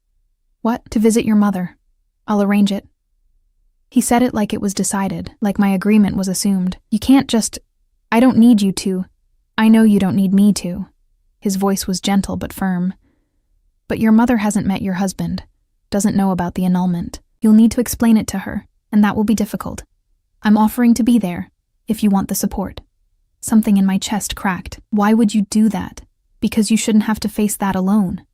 "What? To visit your mother. I'll arrange it." He said it like it was decided, like my agreement was assumed. "You can't just... I don't need you to. I know you don't need me to." His voice was gentle but firm. "But your mother hasn't met your husband, doesn't know about the annulment. You'll need to explain it to her, and that will be difficult. I'm offering to be there, if you want the support." Something in my chest cracked. "Why would you do that? Because you shouldn't have to face that alone."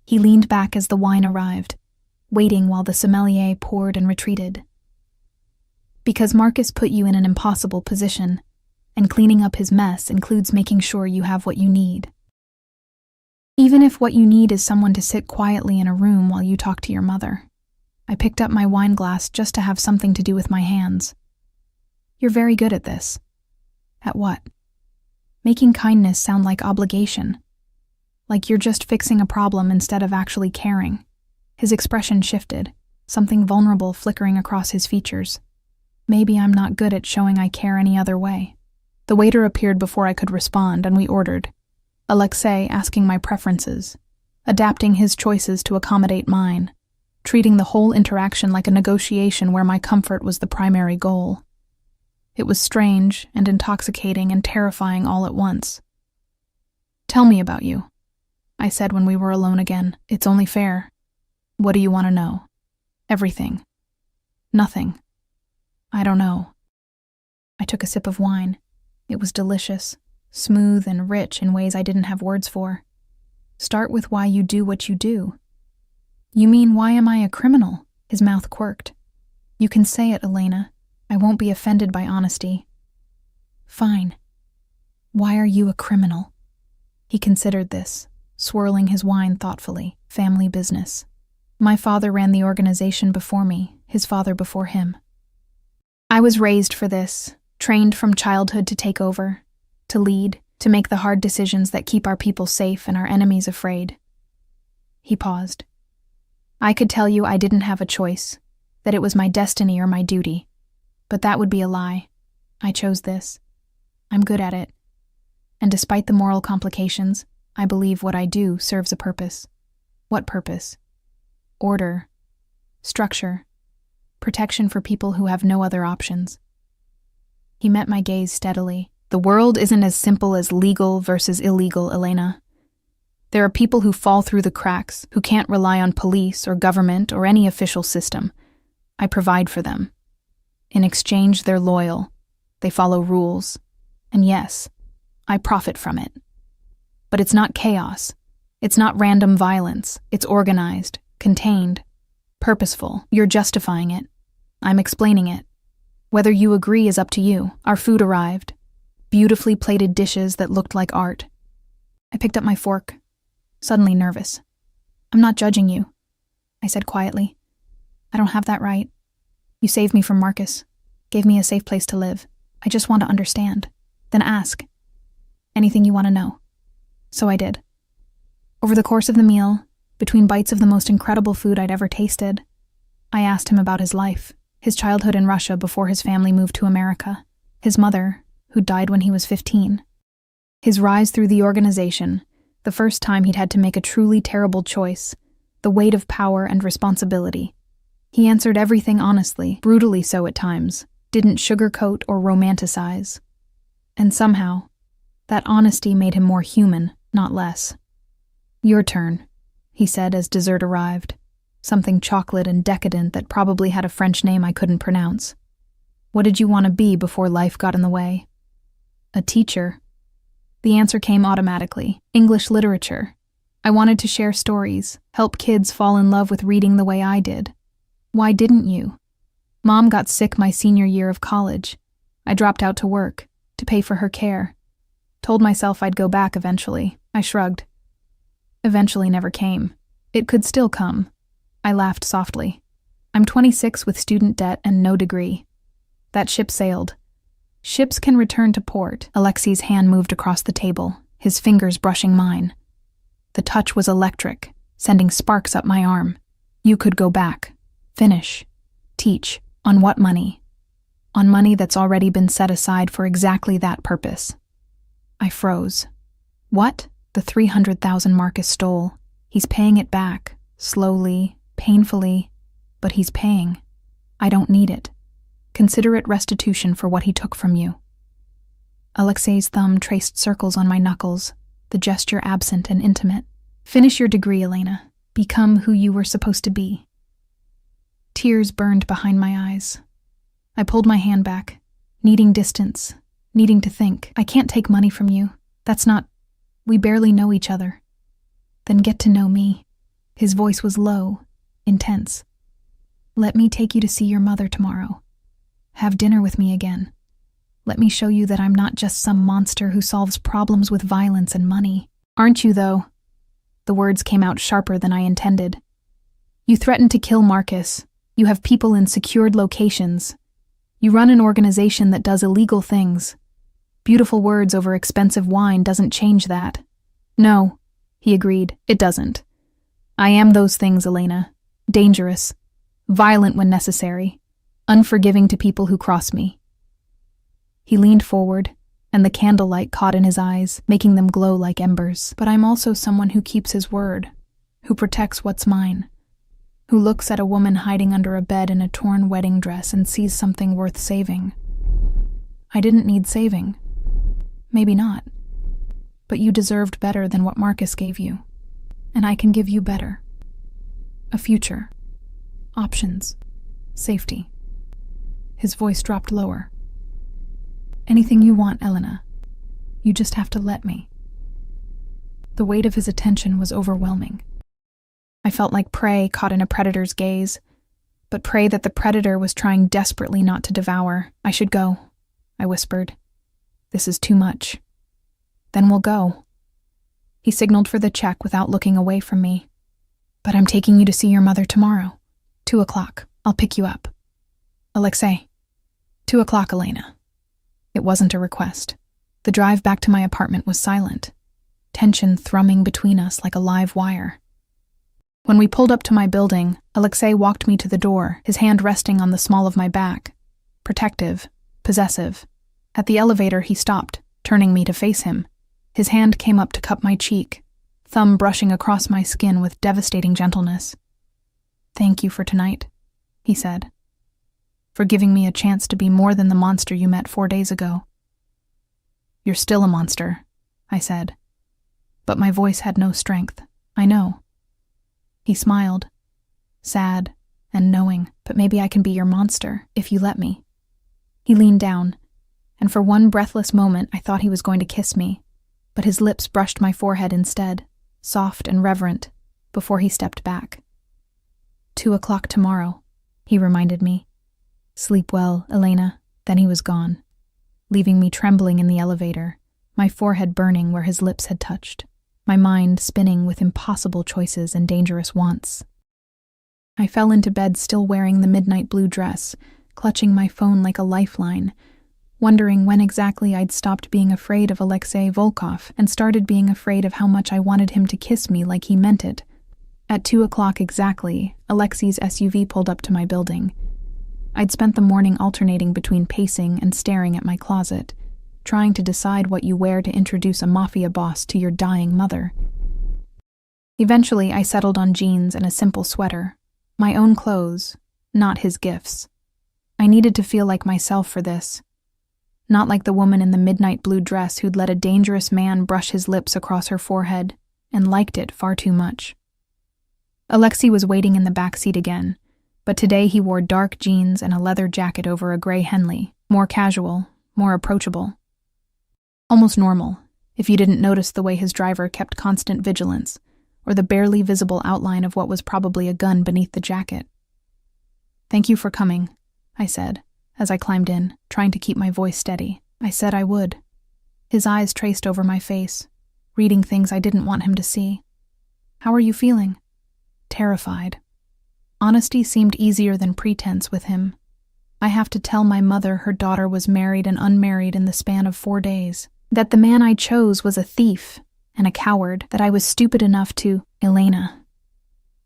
He leaned back as the wine arrived, waiting while the sommelier poured and retreated. "Because Marcus put you in an impossible position, and cleaning up his mess includes making sure you have what you need. Even if what you need is someone to sit quietly in a room while you talk to your mother." I picked up my wine glass just to have something to do with my hands. "You're very good at this." "At what?" "Making kindness sound like obligation. Like you're just fixing a problem instead of actually caring." His expression shifted, something vulnerable flickering across his features. Maybe I'm not good at showing I care any other way. The waiter appeared before I could respond, and we ordered. Alexei asking my preferences, adapting his choices to accommodate mine, treating the whole interaction like a negotiation where my comfort was the primary goal. It was strange and intoxicating and terrifying all at once. "Tell me about you," I said when we were alone again. "It's only fair." "What do you want to know?" "Everything." "Nothing." "I don't know." I took a sip of wine. It was delicious, smooth and rich in ways I didn't have words for. "Start with why you do what you do." "You mean, why am I a criminal?" His mouth quirked. "You can say it, Elena. I won't be offended by honesty." "Fine. Why are you a criminal?" He considered this, swirling his wine thoughtfully. "Family business. My father ran the organization before me, his father before him. I was raised for this, trained from childhood to take over, to lead, to make the hard decisions that keep our people safe and our enemies afraid." He paused. "I could tell you I didn't have a choice, that it was my destiny or my duty. But that would be a lie. I chose this. I'm good at it. And despite the moral complications, I believe what I do serves a purpose." "What purpose?" "Order. Structure. Protection for people who have no other options." He met my gaze steadily. "The world isn't as simple as legal versus illegal, Elena. There are people who fall through the cracks, who can't rely on police or government or any official system. I provide for them. In exchange, they're loyal. They follow rules. And yes, I profit from it. But it's not chaos. It's not random violence. It's organized, contained, purposeful. You're justifying it. I'm explaining it. Whether you agree is up to you." Our food arrived. Beautifully plated dishes that looked like art. I picked up my fork, suddenly nervous. I'm not judging you, I said quietly. I don't have that right. You saved me from Marcus, gave me a safe place to live. I just want to understand. Then ask. Anything you want to know. So I did. Over the course of the meal, between bites of the most incredible food I'd ever tasted, I asked him about his life, his childhood in Russia before his family moved to America, his mother, who died when he was 15, his rise through the organization, the first time he'd had to make a truly terrible choice, the weight of power and responsibility. He answered everything honestly, brutally so at times, didn't sugarcoat or romanticize. And somehow, that honesty made him more human, not less. Your turn, he said as dessert arrived, something chocolate and decadent that probably had a French name I couldn't pronounce. What did you want to be before life got in the way? A teacher. The answer came automatically. English literature. I wanted to share stories, help kids fall in love with reading the way I did. Why didn't you? Mom got sick my senior year of college. I dropped out to work, to pay for her care. Told myself I'd go back eventually. I shrugged. Eventually never came. It could still come. I laughed softly. I'm 26 with student debt and no degree. That ship sailed. Ships can return to port. Alexei's hand moved across the table, his fingers brushing mine. The touch was electric, sending sparks up my arm. You could go back. Finish. Teach. On what money? On money that's already been set aside for exactly that purpose. I froze. What? The 300,000 Marcus stole. He's paying it back. Slowly, painfully. But he's paying. I don't need it. Consider it restitution for what he took from you. Alexei's thumb traced circles on my knuckles, the gesture absent and intimate. Finish your degree, Elena. Become who you were supposed to be. Tears burned behind my eyes. I pulled my hand back, needing distance, needing to think. I can't take money from you. That's not... We barely know each other. Then get to know me. His voice was low, intense. Let me take you to see your mother tomorrow. Have dinner with me again. Let me show you that I'm not just some monster who solves problems with violence and money. Aren't you, though? The words came out sharper than I intended. You threatened to kill Marcus. You have people in secured locations. You run an organization that does illegal things. Beautiful words over expensive wine doesn't change that. No, he agreed, it doesn't. I am those things, Elena. Dangerous. Violent when necessary. Unforgiving to people who cross me. He leaned forward, and the candlelight caught in his eyes, making them glow like embers. But I'm also someone who keeps his word, who protects what's mine, who looks at a woman hiding under a bed in a torn wedding dress and sees something worth saving. I didn't need saving. Maybe not. But you deserved better than what Marcus gave you. And I can give you better. A future. Options. Safety. His voice dropped lower. Anything you want, Elena. You just have to let me. The weight of his attention was overwhelming. I felt like prey caught in a predator's gaze, but prey that the predator was trying desperately not to devour. I should go, I whispered. This is too much. Then we'll go. He signaled for the check without looking away from me. But I'm taking you to see your mother tomorrow. 2:00. I'll pick you up. Alexei. 2:00, Elena. It wasn't a request. The drive back to my apartment was silent, tension thrumming between us like a live wire. When we pulled up to my building, Alexei walked me to the door, his hand resting on the small of my back. Protective, possessive. At the elevator, he stopped, turning me to face him. His hand came up to cup my cheek, thumb brushing across my skin with devastating gentleness. Thank you for tonight, he said. For giving me a chance to be more than the monster you met 4 days ago. You're still a monster, I said. But my voice had no strength. I know. He smiled, sad and knowing, but maybe I can be your monster if you let me. He leaned down, and for one breathless moment I thought he was going to kiss me, but his lips brushed my forehead instead, soft and reverent, before he stepped back. 2:00 tomorrow, he reminded me. Sleep well, Elena. Then he was gone, leaving me trembling in the elevator, my forehead burning where his lips had touched. my mind spinning with impossible choices and dangerous wants. I fell into bed still wearing the midnight blue dress, clutching my phone like a lifeline, wondering when exactly I'd stopped being afraid of Alexei Volkov and started being afraid of how much I wanted him to kiss me like he meant it. At 2 o'clock exactly, Alexei's SUV pulled up to my building. I'd spent the morning alternating between pacing and staring at my closet, trying to decide what you wear to introduce a Mafia boss to your dying mother. Eventually, I settled on jeans and a simple sweater. My own clothes, not his gifts. I needed to feel like myself for this. Not like the woman in the midnight blue dress who'd let a dangerous man brush his lips across her forehead and liked it far too much. Alexei was waiting in the back seat again, but today he wore dark jeans and a leather jacket over a gray Henley, more casual, more approachable. Almost normal, if you didn't notice the way his driver kept constant vigilance, or the barely visible outline of what was probably a gun beneath the jacket. "Thank you for coming," I said, as I climbed in, trying to keep my voice steady. I said I would. His eyes traced over my face, reading things I didn't want him to see. "How are you feeling?" Terrified. Honesty seemed easier than pretense with him. I have to tell my mother her daughter was married and unmarried in the span of 4 days, that the man I chose was a thief and a coward, that I was stupid enough to— Elena.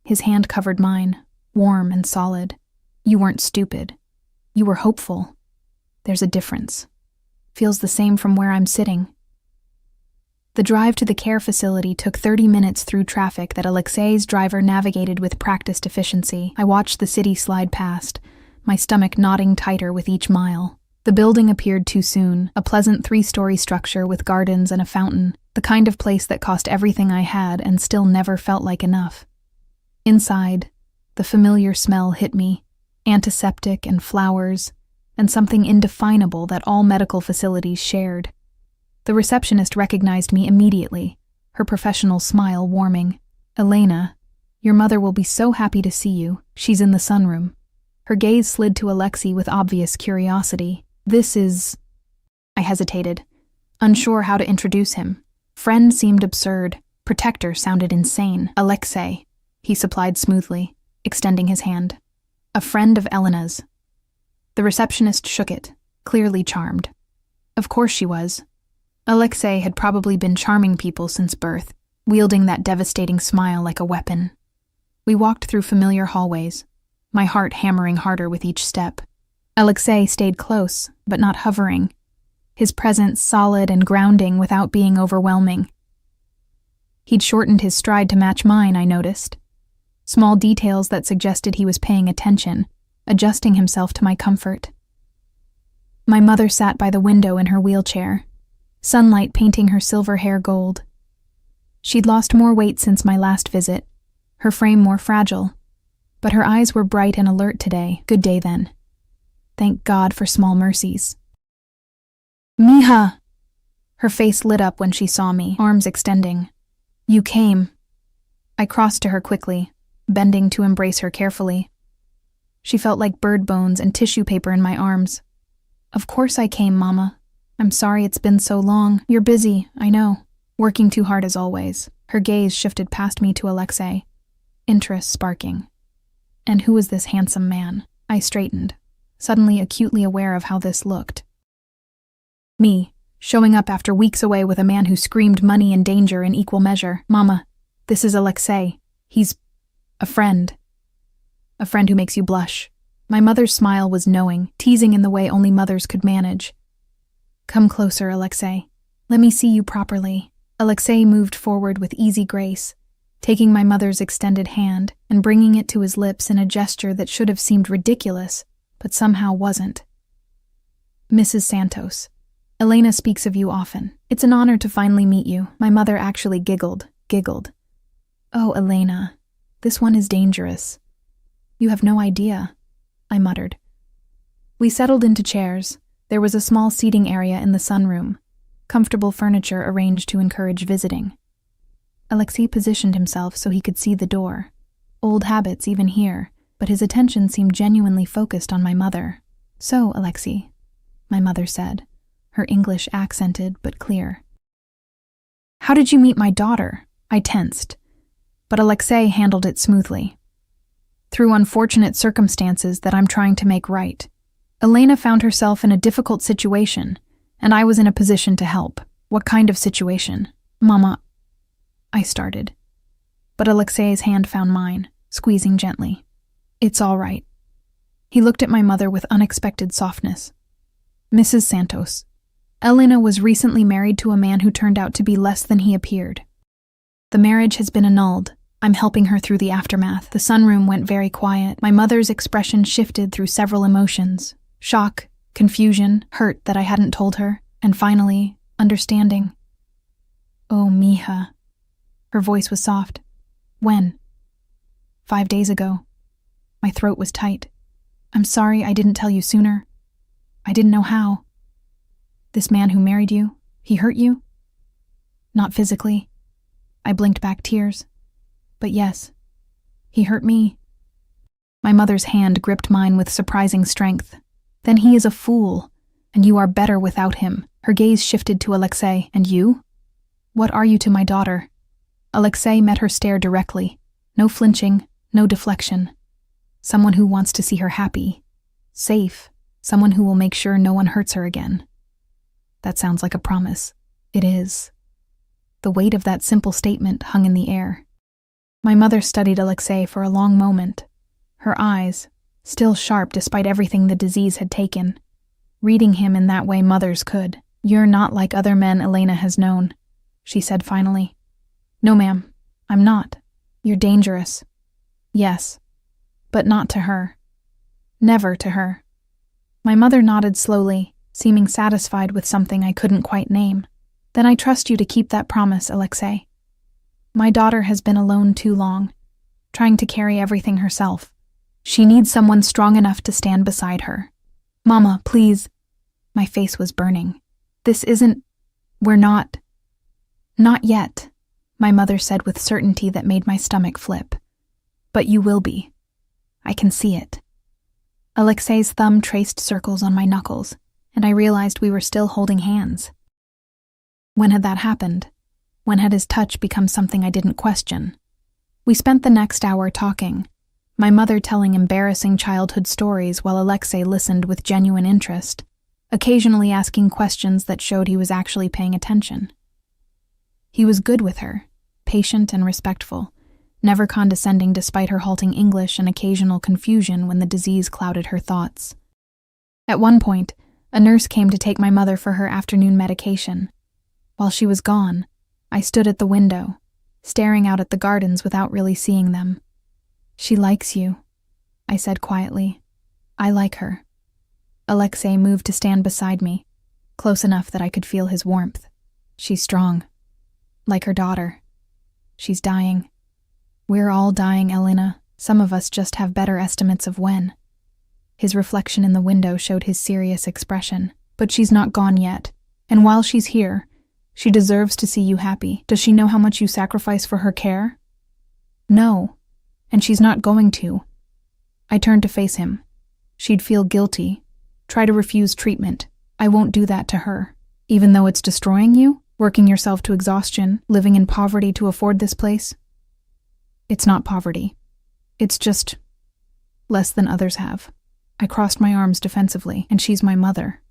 His hand covered mine, warm and solid. "You weren't stupid. You were hopeful. There's a difference. Feels the same from where I'm sitting." The drive to the care facility took 30 minutes through traffic that Alexei's driver navigated with practiced efficiency. I watched the city slide past, my stomach knotting tighter with each mile. The building appeared too soon, a pleasant 3-story structure with gardens and a fountain, the kind of place that cost everything I had and still never felt like enough. Inside, the familiar smell hit me, antiseptic and flowers, and something indefinable that all medical facilities shared. The receptionist recognized me immediately, her professional smile warming. "Elena, your mother will be so happy to see you. She's in the sunroom." Her gaze slid to Alexei with obvious curiosity. "This is—" I hesitated, unsure how to introduce him. Friend seemed absurd. Protector sounded insane. "Alexei," he supplied smoothly, extending his hand. "A friend of Elena's." The receptionist shook it, clearly charmed. Of course she was. Alexei had probably been charming people since birth, wielding that devastating smile like a weapon. We walked through familiar hallways, my heart hammering harder with each step. Alexei stayed close, but not hovering, his presence solid and grounding without being overwhelming. He'd shortened his stride to match mine, I noticed. Small details that suggested he was paying attention, adjusting himself to my comfort. My mother sat by the window in her wheelchair, sunlight painting her silver hair gold. She'd lost more weight since my last visit, her frame more fragile, but her eyes were bright and alert today. Good day then. Thank God for small mercies. "Miha!" Her face lit up when she saw me, arms extending. "You came." I crossed to her quickly, bending to embrace her carefully. She felt like bird bones and tissue paper in my arms. "Of course I came, Mama. I'm sorry it's been so long. You're busy, I know. Working too hard as always." Her gaze shifted past me to Alexei, interest sparking. And who was this handsome man? I straightened, suddenly acutely aware of how this looked. Me, showing up after weeks away with a man who screamed money and danger in equal measure. "Mama, this is Alexei. He's a friend. A friend who makes you blush." My mother's smile was knowing, teasing in the way only mothers could manage. "Come closer, Alexei. Let me see you properly." Alexei moved forward with easy grace, taking my mother's extended hand and bringing it to his lips in a gesture that should have seemed ridiculous, but somehow wasn't. "Mrs. Santos, Elena speaks of you often. It's an honor to finally meet you." My mother actually giggled. "Oh, Elena, this one is dangerous." "You have no idea," I muttered. We settled into chairs. There was a small seating area in the sunroom, comfortable furniture arranged to encourage visiting. Alexei positioned himself so he could see the door. Old habits even here, but his attention seemed genuinely focused on my mother. "So, Alexei," my mother said, her English accented but clear. "How did you meet my daughter?" I tensed, but Alexei handled it smoothly. Through unfortunate circumstances that I'm trying to make right, Elena found herself in a difficult situation, and I was in a position to help. What kind of situation? Mama, I started. But Alexei's hand found mine, squeezing gently. It's all right. He looked at my mother with unexpected softness. Mrs. Santos, Elena was recently married to a man who turned out to be less than he appeared. The marriage has been annulled. I'm helping her through the aftermath. The sunroom went very quiet. My mother's expression shifted through several emotions. Shock, confusion, hurt that I hadn't told her, and finally, understanding. Oh, mija. Her voice was soft. When? 5 days ago. My throat was tight. I'm sorry I didn't tell you sooner. I didn't know how. This man who married you, he hurt you? Not physically. I blinked back tears. But yes, he hurt me. My mother's hand gripped mine with surprising strength. Then he is a fool, and you are better without him. Her gaze shifted to Alexei. And you? What are you to my daughter? Alexei met her stare directly. No flinching, no deflection. Someone who wants to see her happy, safe, someone who will make sure no one hurts her again. That sounds like a promise. It is. The weight of that simple statement hung in the air. My mother studied Alexei for a long moment, her eyes, still sharp despite everything the disease had taken. Reading him in that way mothers could. You're not like other men Elena has known, she said finally. No, ma'am, I'm not. You're dangerous. Yes, but not to her. Never to her. My mother nodded slowly, seeming satisfied with something I couldn't quite name. Then I trust you to keep that promise, Alexei. My daughter has been alone too long, trying to carry everything herself. She needs someone strong enough to stand beside her. Mama, please. My face was burning. This isn't... We're not... Not yet, my mother said with certainty that made my stomach flip. But you will be. I can see it. Alexei's thumb traced circles on my knuckles, and I realized we were still holding hands. When had that happened? When had his touch become something I didn't question? We spent the next hour talking, my mother telling embarrassing childhood stories while Alexei listened with genuine interest, occasionally asking questions that showed he was actually paying attention. He was good with her, patient and respectful, never condescending despite her halting English and occasional confusion when the disease clouded her thoughts. At one point, a nurse came to take my mother for her afternoon medication. While she was gone, I stood at the window, staring out at the gardens without really seeing them. She likes you, I said quietly. I like her. Alexei moved to stand beside me, close enough that I could feel his warmth. She's strong. Like her daughter. She's dying. We're all dying, Elena. Some of us just have better estimates of when. His reflection in the window showed his serious expression. But she's not gone yet. And while she's here, she deserves to see you happy. Does she know how much you sacrifice for her care? No. And she's not going to. I turned to face him. She'd feel guilty. Try to refuse treatment. I won't do that to her. Even though it's destroying you? Working yourself to exhaustion? Living in poverty to afford this place? It's not poverty. It's just less than others have. I crossed my arms defensively, and she's my mother.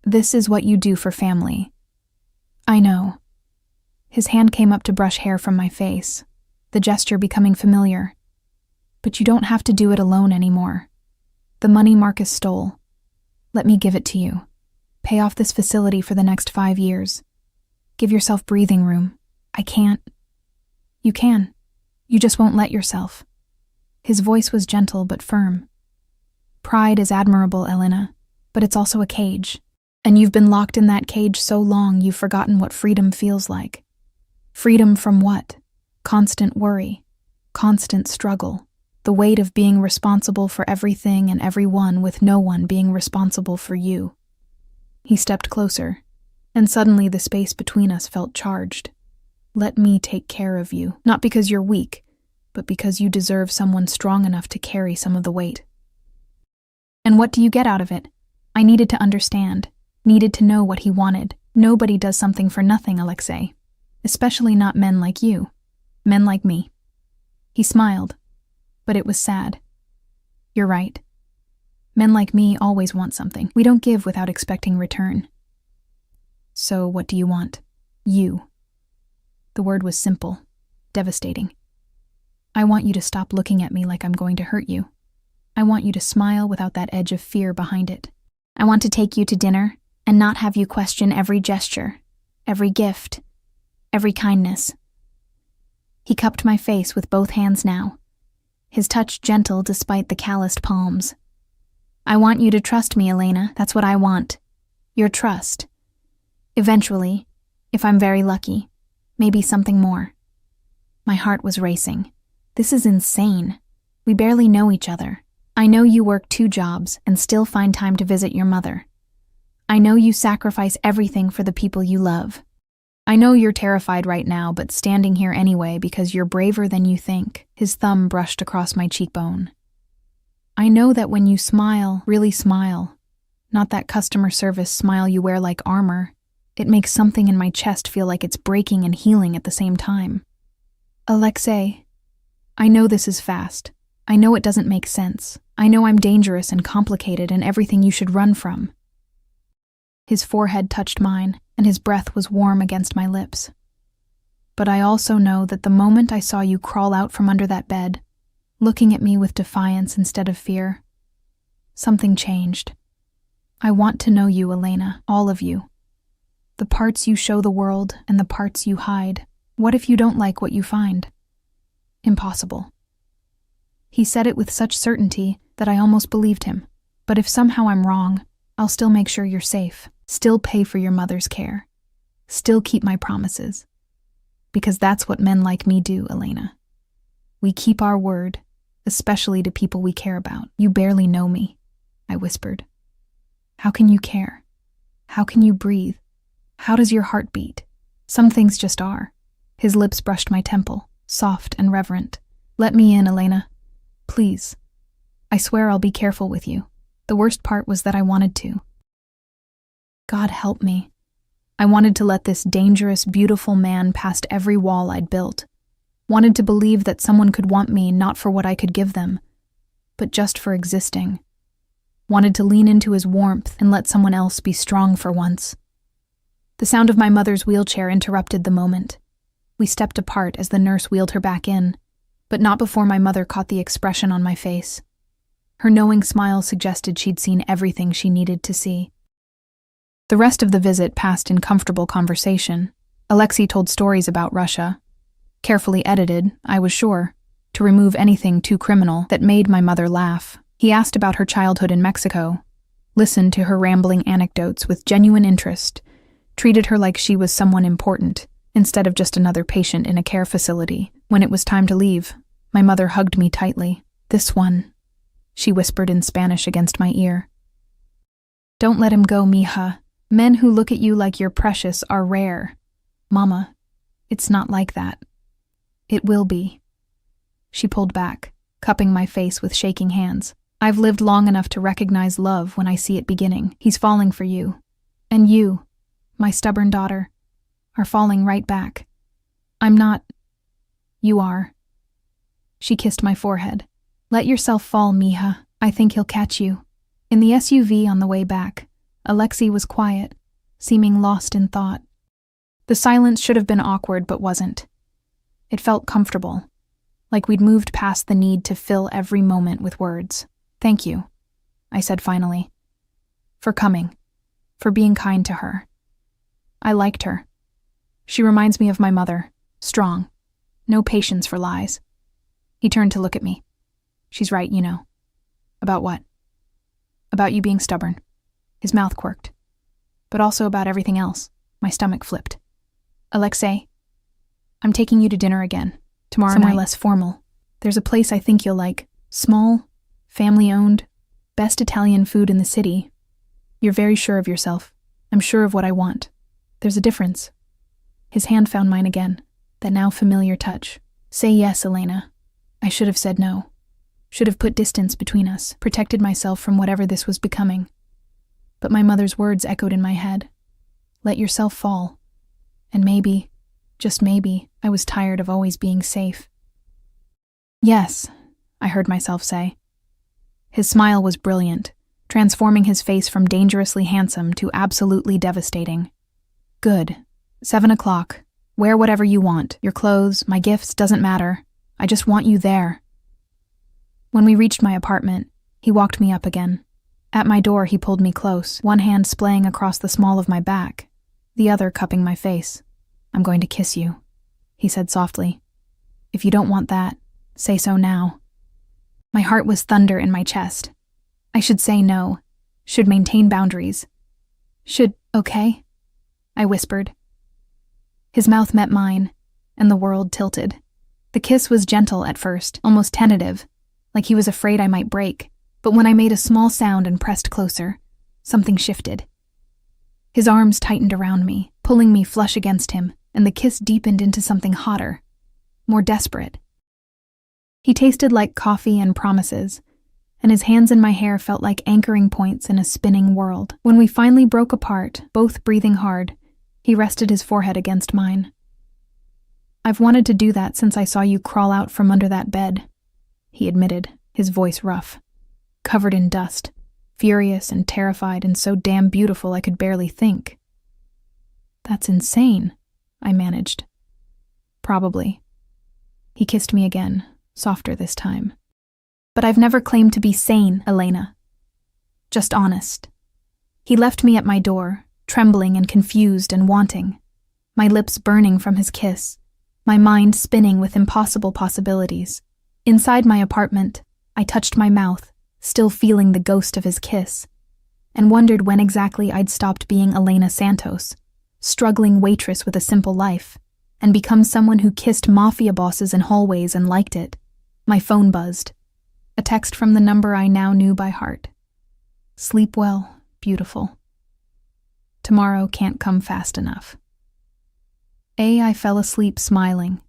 This is what you do for family. I know. His hand came up to brush hair from my face, the gesture becoming familiar. But you don't have to do it alone anymore. The money Marcus stole. Let me give it to you. Pay off this facility for the next 5 years. Give yourself breathing room. I can't. You can. You just won't let yourself. His voice was gentle but firm. Pride is admirable, Elena, but it's also a cage. And you've been locked in that cage so long you've forgotten what freedom feels like. Freedom from what? Constant worry. Constant struggle. The weight of being responsible for everything and everyone with no one being responsible for you. He stepped closer, and suddenly the space between us felt charged. Let me take care of you, not because you're weak, but because you deserve someone strong enough to carry some of the weight. And what do you get out of it? I needed to understand, needed to know what he wanted. Nobody does something for nothing, Alexei. Especially not men like you. Men like me. He smiled, but it was sad. You're right. Men like me always want something. We don't give without expecting return. So what do you want? You. The word was simple, devastating. I want you to stop looking at me like I'm going to hurt you. I want you to smile without that edge of fear behind it. I want to take you to dinner and not have you question every gesture, every gift, every kindness. He cupped my face with both hands now, his touch gentle despite the calloused palms. I want you to trust me, Elena. That's what I want. Your trust. Eventually, if I'm very lucky, maybe something more. My heart was racing. This is insane. We barely know each other. I know you work 2 jobs and still find time to visit your mother. I know you sacrifice everything for the people you love. I know you're terrified right now, but standing here anyway because you're braver than you think. His thumb brushed across my cheekbone. I know that when you smile, really smile, not that customer service smile you wear like armor, it makes something in my chest feel like it's breaking and healing at the same time. Alexei, I know this is fast. I know it doesn't make sense. I know I'm dangerous and complicated and everything you should run from. His forehead touched mine, and his breath was warm against my lips. But I also know that the moment I saw you crawl out from under that bed, looking at me with defiance instead of fear, something changed. I want to know you, Elena, all of you. The parts you show the world and the parts you hide. What if you don't like what you find? Impossible. He said it with such certainty that I almost believed him. But if somehow I'm wrong, I'll still make sure you're safe, still pay for your mother's care, still keep my promises. Because that's what men like me do, Elena. We keep our word, especially to people we care about. You barely know me, I whispered. How can you care? How can you breathe? How does your heart beat? Some things just are. His lips brushed my temple, soft and reverent. Let me in, Elena. Please. I swear I'll be careful with you. The worst part was that I wanted to. God help me. I wanted to let this dangerous, beautiful man past every wall I'd built. Wanted to believe that someone could want me not for what I could give them, but just for existing. Wanted to lean into his warmth and let someone else be strong for once. The sound of my mother's wheelchair interrupted the moment. We stepped apart as the nurse wheeled her back in, but not before my mother caught the expression on my face. Her knowing smile suggested she'd seen everything she needed to see. The rest of the visit passed in comfortable conversation. Alexei told stories about Russia, carefully edited, I was sure, to remove anything too criminal that made my mother laugh. He asked about her childhood in Mexico, listened to her rambling anecdotes with genuine interest, treated her like she was someone important, instead of just another patient in a care facility. When it was time to leave, my mother hugged me tightly. This one, she whispered in Spanish against my ear. Don't let him go, mija. Men who look at you like you're precious are rare. Mama, it's not like that. It will be. She pulled back, cupping my face with shaking hands. I've lived long enough to recognize love when I see it beginning. He's falling for you. And you, my stubborn daughter, are falling right back. I'm not. You are. She kissed my forehead. Let yourself fall, mija. I think he'll catch you. In the SUV on the way back, Alexei was quiet, seeming lost in thought. The silence should have been awkward, but wasn't. It felt comfortable, like we'd moved past the need to fill every moment with words. Thank you, I said finally. For coming, for being kind to her. I liked her. She reminds me of my mother, strong, no patience for lies. He turned to look at me. She's right, you know. About what? About you being stubborn. His mouth quirked. But also about everything else. My stomach flipped. Alexei, I'm taking you to dinner again. Tomorrow night. Somewhere less formal. There's a place I think you'll like. Small, family-owned, best Italian food in the city. You're very sure of yourself. I'm sure of what I want. There's a difference. His hand found mine again, that now familiar touch. Say yes, Elena. I should have said no. Should have put distance between us, protected myself from whatever this was becoming. But my mother's words echoed in my head. Let yourself fall. And maybe, Just maybe I was tired of always being safe. Yes, I heard myself say. His smile was brilliant, transforming his face from dangerously handsome to absolutely devastating. Good. 7 o'clock. Wear whatever you want. Your clothes, my gifts, doesn't matter. I just want you there. When we reached my apartment, he walked me up again. At my door, he pulled me close, one hand splaying across the small of my back, the other cupping my face. I'm going to kiss you, he said softly. If you don't want that, say so now. My heart was thunder in my chest. I should say no, should maintain boundaries. Okay? I whispered. His mouth met mine, and the world tilted. The kiss was gentle at first, almost tentative, like he was afraid I might break, but when I made a small sound and pressed closer, something shifted. His arms tightened around me, pulling me flush against him, and the kiss deepened into something hotter, more desperate. He tasted like coffee and promises, and his hands in my hair felt like anchoring points in a spinning world. When we finally broke apart, both breathing hard, he rested his forehead against mine. I've wanted to do that since I saw you crawl out from under that bed, he admitted, his voice rough. Covered in dust, furious and terrified and so damn beautiful I could barely think. That's insane, I managed. Probably. He kissed me again, softer this time. But I've never claimed to be sane, Elena. Just honest. He left me at my door, trembling and confused and wanting, my lips burning from his kiss, my mind spinning with impossible possibilities. Inside my apartment, I touched my mouth, still feeling the ghost of his kiss, and wondered when exactly I'd stopped being Elena Santos, struggling waitress with a simple life, and become someone who kissed mafia bosses in hallways and liked it. My phone buzzed. A text from the number I now knew by heart. Sleep well, beautiful. Tomorrow can't come fast enough. I fell asleep smiling,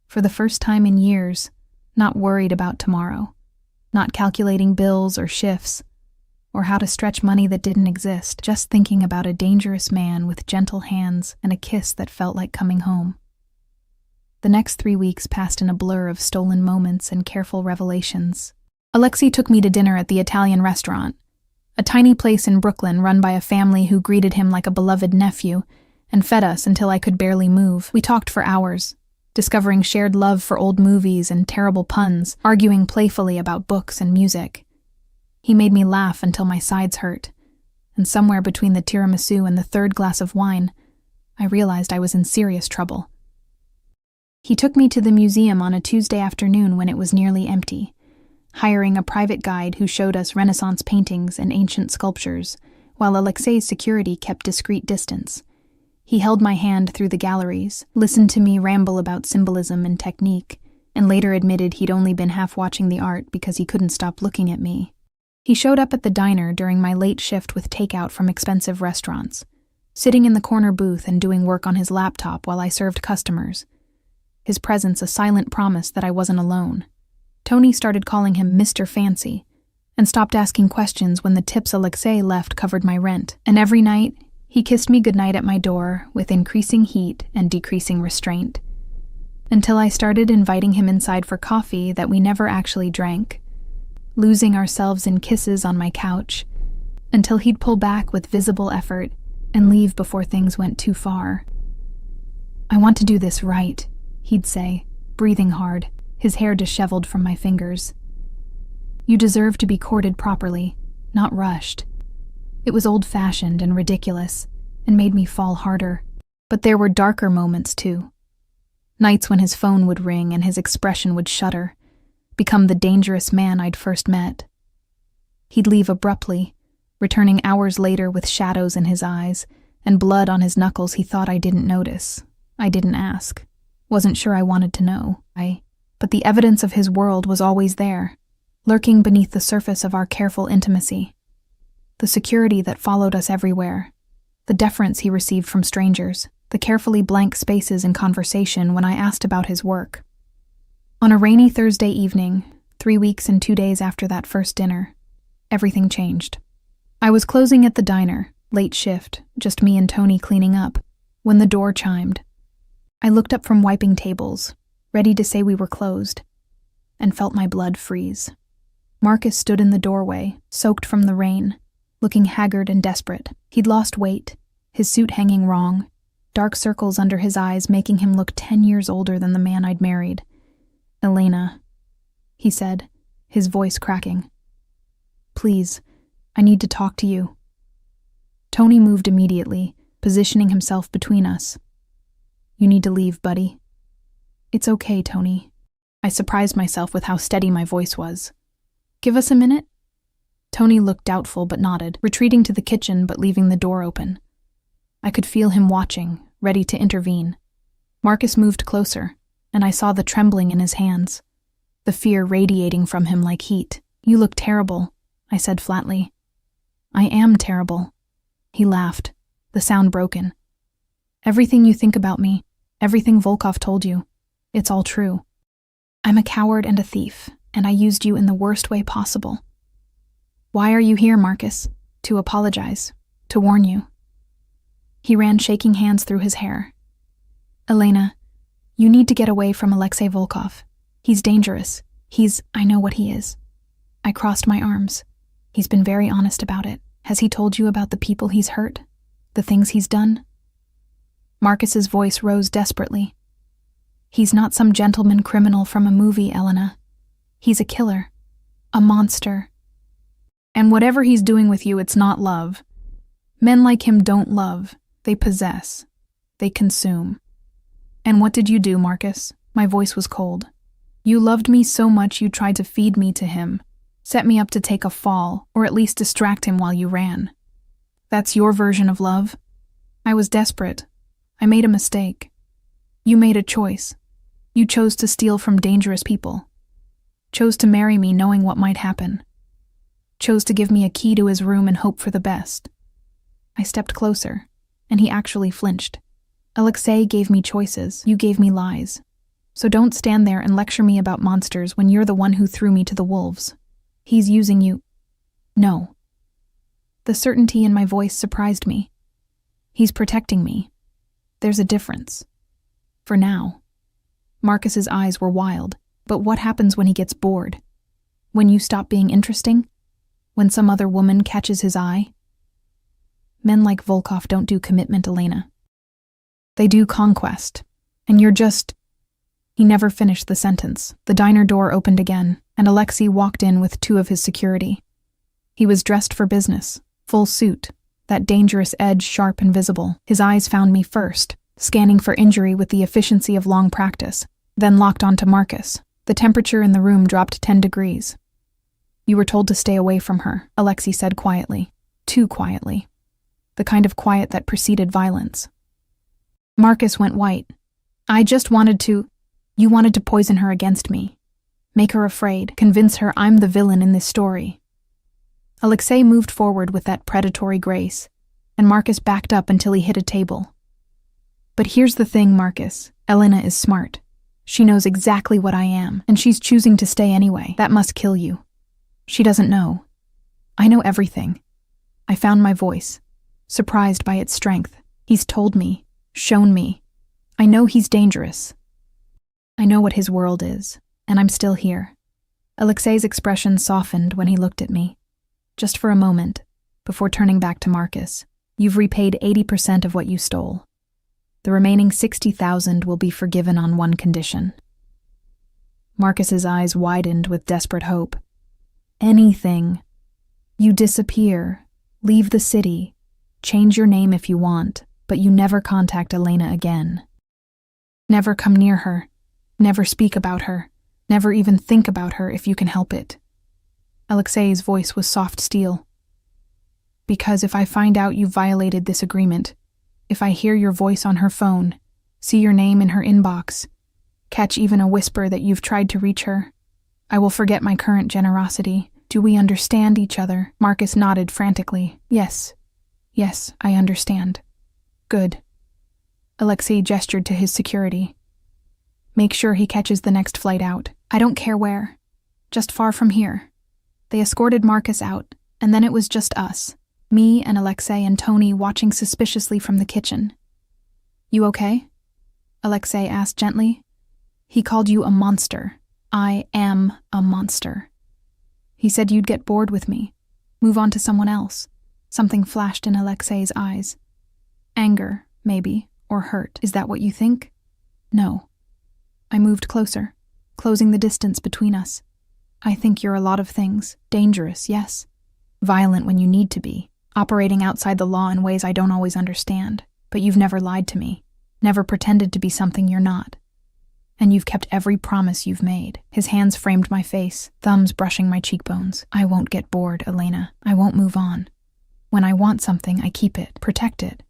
for the first time in years, not worried about tomorrow, not calculating bills or shifts, or how to stretch money that didn't exist, just thinking about a dangerous man with gentle hands and a kiss that felt like coming home. The next 3 weeks passed in a blur of stolen moments and careful revelations. Alexei took me to dinner at the Italian restaurant, a tiny place in Brooklyn run by a family who greeted him like a beloved nephew and fed us until I could barely move. We talked for hours, discovering shared love for old movies and terrible puns, arguing playfully about books and music. He made me laugh until my sides hurt, and somewhere between the tiramisu and the third glass of wine, I realized I was in serious trouble. He took me to the museum on a Tuesday afternoon when it was nearly empty, hiring a private guide who showed us Renaissance paintings and ancient sculptures, while Alexei's security kept discreet distance. He held my hand through the galleries, listened to me ramble about symbolism and technique, and later admitted he'd only been half watching the art because he couldn't stop looking at me. He showed up at the diner during my late shift with takeout from expensive restaurants, sitting in the corner booth and doing work on his laptop while I served customers. His presence a silent promise that I wasn't alone. Tony started calling him Mr. Fancy, and stopped asking questions when the tips Alexei left covered my rent. And every night, he kissed me goodnight at my door with increasing heat and decreasing restraint, until I started inviting him inside for coffee that we never actually drank, losing ourselves in kisses on my couch, until he'd pull back with visible effort and leave before things went too far. I want to do this right, he'd say, breathing hard, his hair disheveled from my fingers. You deserve to be courted properly, not rushed. It was old-fashioned and ridiculous, and made me fall harder. But there were darker moments, too. Nights when his phone would ring and his expression would shudder, become the dangerous man I'd first met. He'd leave abruptly, returning hours later with shadows in his eyes and blood on his knuckles he thought I didn't notice. I didn't ask. Wasn't sure I wanted to know. But the evidence of his world was always there, lurking beneath the surface of our careful intimacy. The security that followed us everywhere, the deference he received from strangers, the carefully blank spaces in conversation when I asked about his work. On a rainy Thursday evening, 3 weeks and 2 days after that first dinner, everything changed. I was closing at the diner, late shift, just me and Tony cleaning up, when the door chimed. I looked up from wiping tables, ready to say we were closed, and felt my blood freeze. Marcus stood in the doorway, soaked from the rain, looking haggard and desperate. He'd lost weight, his suit hanging wrong, dark circles under his eyes making him look 10 years older than the man I'd married. "Elena," he said, his voice cracking. "Please, I need to talk to you." Tony moved immediately, positioning himself between us. "You need to leave, buddy." "It's okay, Tony." I surprised myself with how steady my voice was. "Give us a minute?" Tony looked doubtful but nodded, retreating to the kitchen but leaving the door open. I could feel him watching, ready to intervene. Marcus moved closer, and I saw the trembling in his hands, the fear radiating from him like heat. "You look terrible," I said flatly. "I am terrible." He laughed, the sound broken. "Everything you think about me, everything Volkov told you, it's all true. I'm a coward and a thief, and I used you in the worst way possible. Why are you here, Marcus? To apologize, to warn you." He ran shaking hands through his hair. "Elena, you need to get away from Alexei Volkov. He's dangerous. I know what he is." I crossed my arms. "He's been very honest about it. Has he told you about the people he's hurt? The things he's done?" Marcus's voice rose desperately. "He's not some gentleman criminal from a movie, Elena. He's a killer. A monster. And whatever he's doing with you, it's not love. Men like him don't love. They possess. They consume." "And what did you do, Marcus?" My voice was cold. "You loved me so much you tried to feed me to him, set me up to take a fall, or at least distract him while you ran. That's your version of love? I was desperate. I made a mistake. You made a choice. You chose to steal from dangerous people. Chose to marry me knowing what might happen. Chose to give me a key to his room and hope for the best." I stepped closer, and he actually flinched. "Alexei gave me choices. You gave me lies. So don't stand there and lecture me about monsters when you're the one who threw me to the wolves. He's using you." "No." The certainty in my voice surprised me. "He's protecting me. There's a difference. For now." Marcus's eyes were wild. "But what happens when he gets bored? When you stop being interesting? When some other woman catches his eye?" "Men like Volkov don't do commitment, Elena. They do conquest. And you're just—" He never finished the sentence. The diner door opened again, and Alexei walked in with 2 of his security. He was dressed for business, full suit, that dangerous edge sharp and visible. His eyes found me first, scanning for injury with the efficiency of long practice, then locked onto Marcus. The temperature in the room dropped 10 degrees. "You were told to stay away from her," Alexei said quietly. Too quietly. The kind of quiet that preceded violence. Marcus went white. "I just wanted to—" "You wanted to poison her against me. Make her afraid, convince her I'm the villain in this story." Alexei moved forward with that predatory grace, and Marcus backed up until he hit a table. "But here's the thing, Marcus. Elena is smart. She knows exactly what I am, and she's choosing to stay anyway. That must kill you. She doesn't know. I know everything." I found my voice, surprised by its strength. "He's told me, shown me. I know he's dangerous. I know what his world is, and I'm still here." Alexei's expression softened when he looked at me, just for a moment, before turning back to Marcus. "You've repaid 80% of what you stole. The remaining 60,000 will be forgiven on one condition." Marcus's eyes widened with desperate hope. "Anything. You disappear, leave the city, change your name if you want, but you never contact Elena again. Never come near her, never speak about her, never even think about her if you can help it." Alexei's voice was soft steel. "Because if I find out you violated this agreement, if I hear your voice on her phone, see your name in her inbox, catch even a whisper that you've tried to reach her, I will forget my current generosity. Do we understand each other?" Marcus nodded frantically. Yes, I understand." "Good." Alexei gestured to his security. "Make sure he catches the next flight out. I don't care where. Just far from here." They escorted Marcus out, and then it was just us, me and Alexei and Tony watching suspiciously from the kitchen. "You okay?" Alexei asked gently. He called you a monster. I am a monster. He said you'd get bored with me, move on to someone else. Something flashed in Alexei's eyes. Anger, maybe, or hurt. Is that what you think? No. I moved closer, closing the distance between us. I think you're a lot of things. Dangerous, yes. Violent when you need to be. Operating outside the law in ways I don't always understand. But you've never lied to me. Never pretended to be something you're not. And you've kept every promise you've made. His hands framed my face, thumbs brushing my cheekbones. I won't get bored, Elena. I won't move on. When I want something, I keep it, protect it.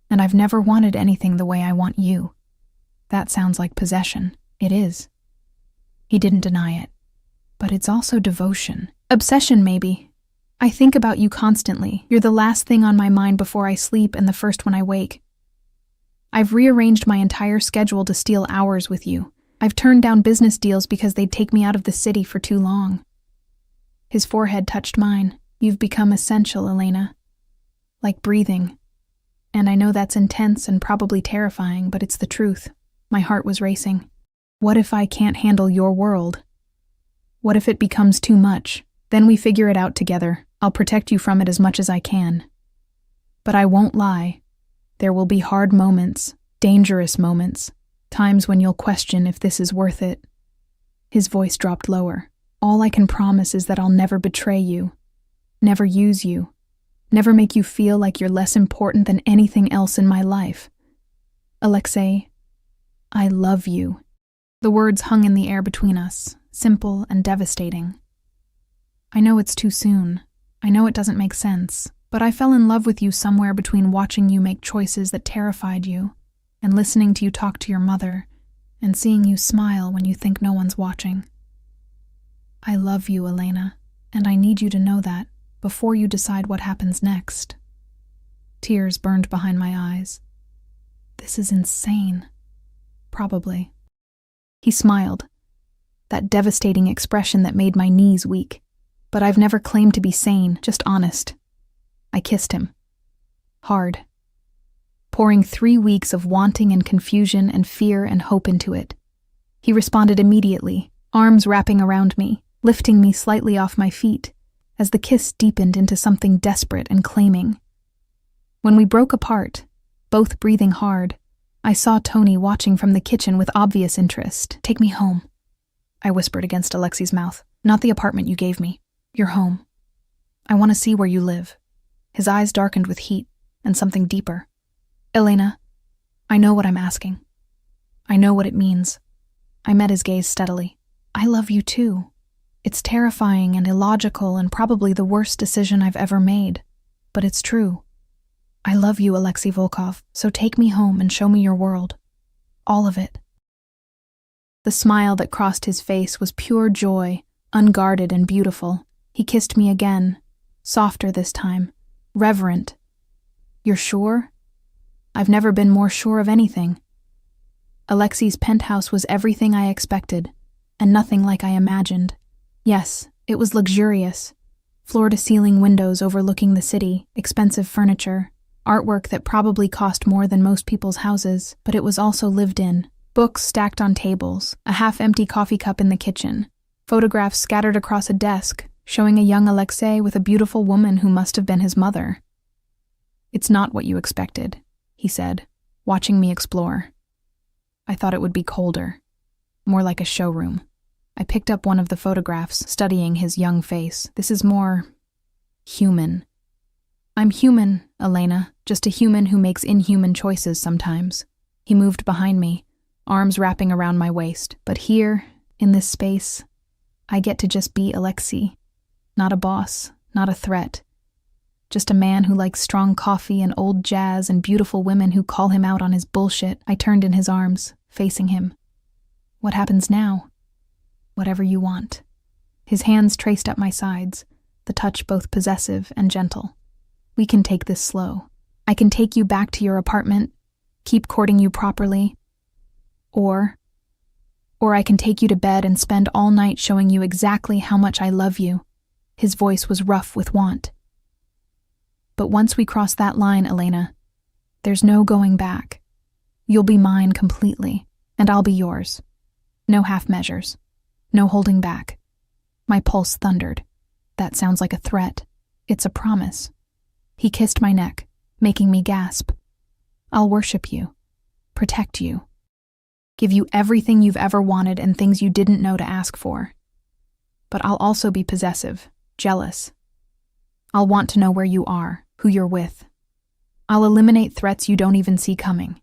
And I've never wanted anything the way I want you. That sounds like possession. It is. He didn't deny it. But it's also devotion. Obsession, maybe. I think about you constantly. You're the last thing on my mind before I sleep and the first when I wake. I've rearranged my entire schedule to steal hours with you. I've turned down business deals because they'd take me out of the city for too long. His forehead touched mine. You've become essential, Elena. Like breathing. And I know that's intense and probably terrifying, but it's the truth. My heart was racing. What if I can't handle your world? What if it becomes too much? Then we figure it out together. I'll protect you from it as much as I can. But I won't lie. There will be hard moments, dangerous moments, times when you'll question if this is worth it. His voice dropped lower. All I can promise is that I'll never betray you, never use you, never make you feel like you're less important than anything else in my life. Alexei, I love you. The words hung in the air between us, simple and devastating. I know it's too soon. I know it doesn't make sense. But I fell in love with you somewhere between watching you make choices that terrified you, and listening to you talk to your mother, and seeing you smile when you think no one's watching. I love you, Elena, and I need you to know that before you decide what happens next. Tears burned behind my eyes. This is insane. Probably. He smiled, that devastating expression that made my knees weak. But I've never claimed to be sane, just honest. I kissed him. Hard. Pouring 3 weeks of wanting and confusion and fear and hope into it. He responded immediately, arms wrapping around me, lifting me slightly off my feet, as the kiss deepened into something desperate and claiming. When we broke apart, both breathing hard, I saw Tony watching from the kitchen with obvious interest. Take me home, I whispered against Alexei's mouth. Not the apartment you gave me. Your home. I want to see where you live. His eyes darkened with heat and something deeper. Elena, I know what I'm asking. I know what it means. I met his gaze steadily. I love you too. It's terrifying and illogical and probably the worst decision I've ever made. But it's true. I love you, Alexei Volkov, so take me home and show me your world. All of it. The smile that crossed his face was pure joy, unguarded and beautiful. He kissed me again, softer this time. Reverent. You're sure? I've never been more sure of anything. Alexei's penthouse was everything I expected, and nothing like I imagined. Yes, it was luxurious. Floor-to-ceiling windows overlooking the city, expensive furniture, artwork that probably cost more than most people's houses, but it was also lived in. Books stacked on tables, a half-empty coffee cup in the kitchen, photographs scattered across a desk, showing a young Alexei with a beautiful woman who must have been his mother. It's not what you expected, he said, watching me explore. I thought it would be colder, more like a showroom. I picked up one of the photographs, studying his young face. This is more human. I'm human, Elena, just a human who makes inhuman choices sometimes. He moved behind me, arms wrapping around my waist. But here, in this space, I get to just be Alexei. Not a boss, not a threat. Just a man who likes strong coffee and old jazz and beautiful women who call him out on his bullshit. I turned in his arms, facing him. What happens now? Whatever you want. His hands traced up my sides, the touch both possessive and gentle. We can take this slow. I can take you back to your apartment, keep courting you properly. Or I can take you to bed and spend all night showing you exactly how much I love you. His voice was rough with want. But once we cross that line, Elena, there's no going back. You'll be mine completely, and I'll be yours. No half measures. No holding back. My pulse thundered. That sounds like a threat. It's a promise. He kissed my neck, making me gasp. I'll worship you, protect you, give you everything you've ever wanted and things you didn't know to ask for. But I'll also be possessive, jealous. I'll want to know where you are, who you're with. I'll eliminate threats you don't even see coming.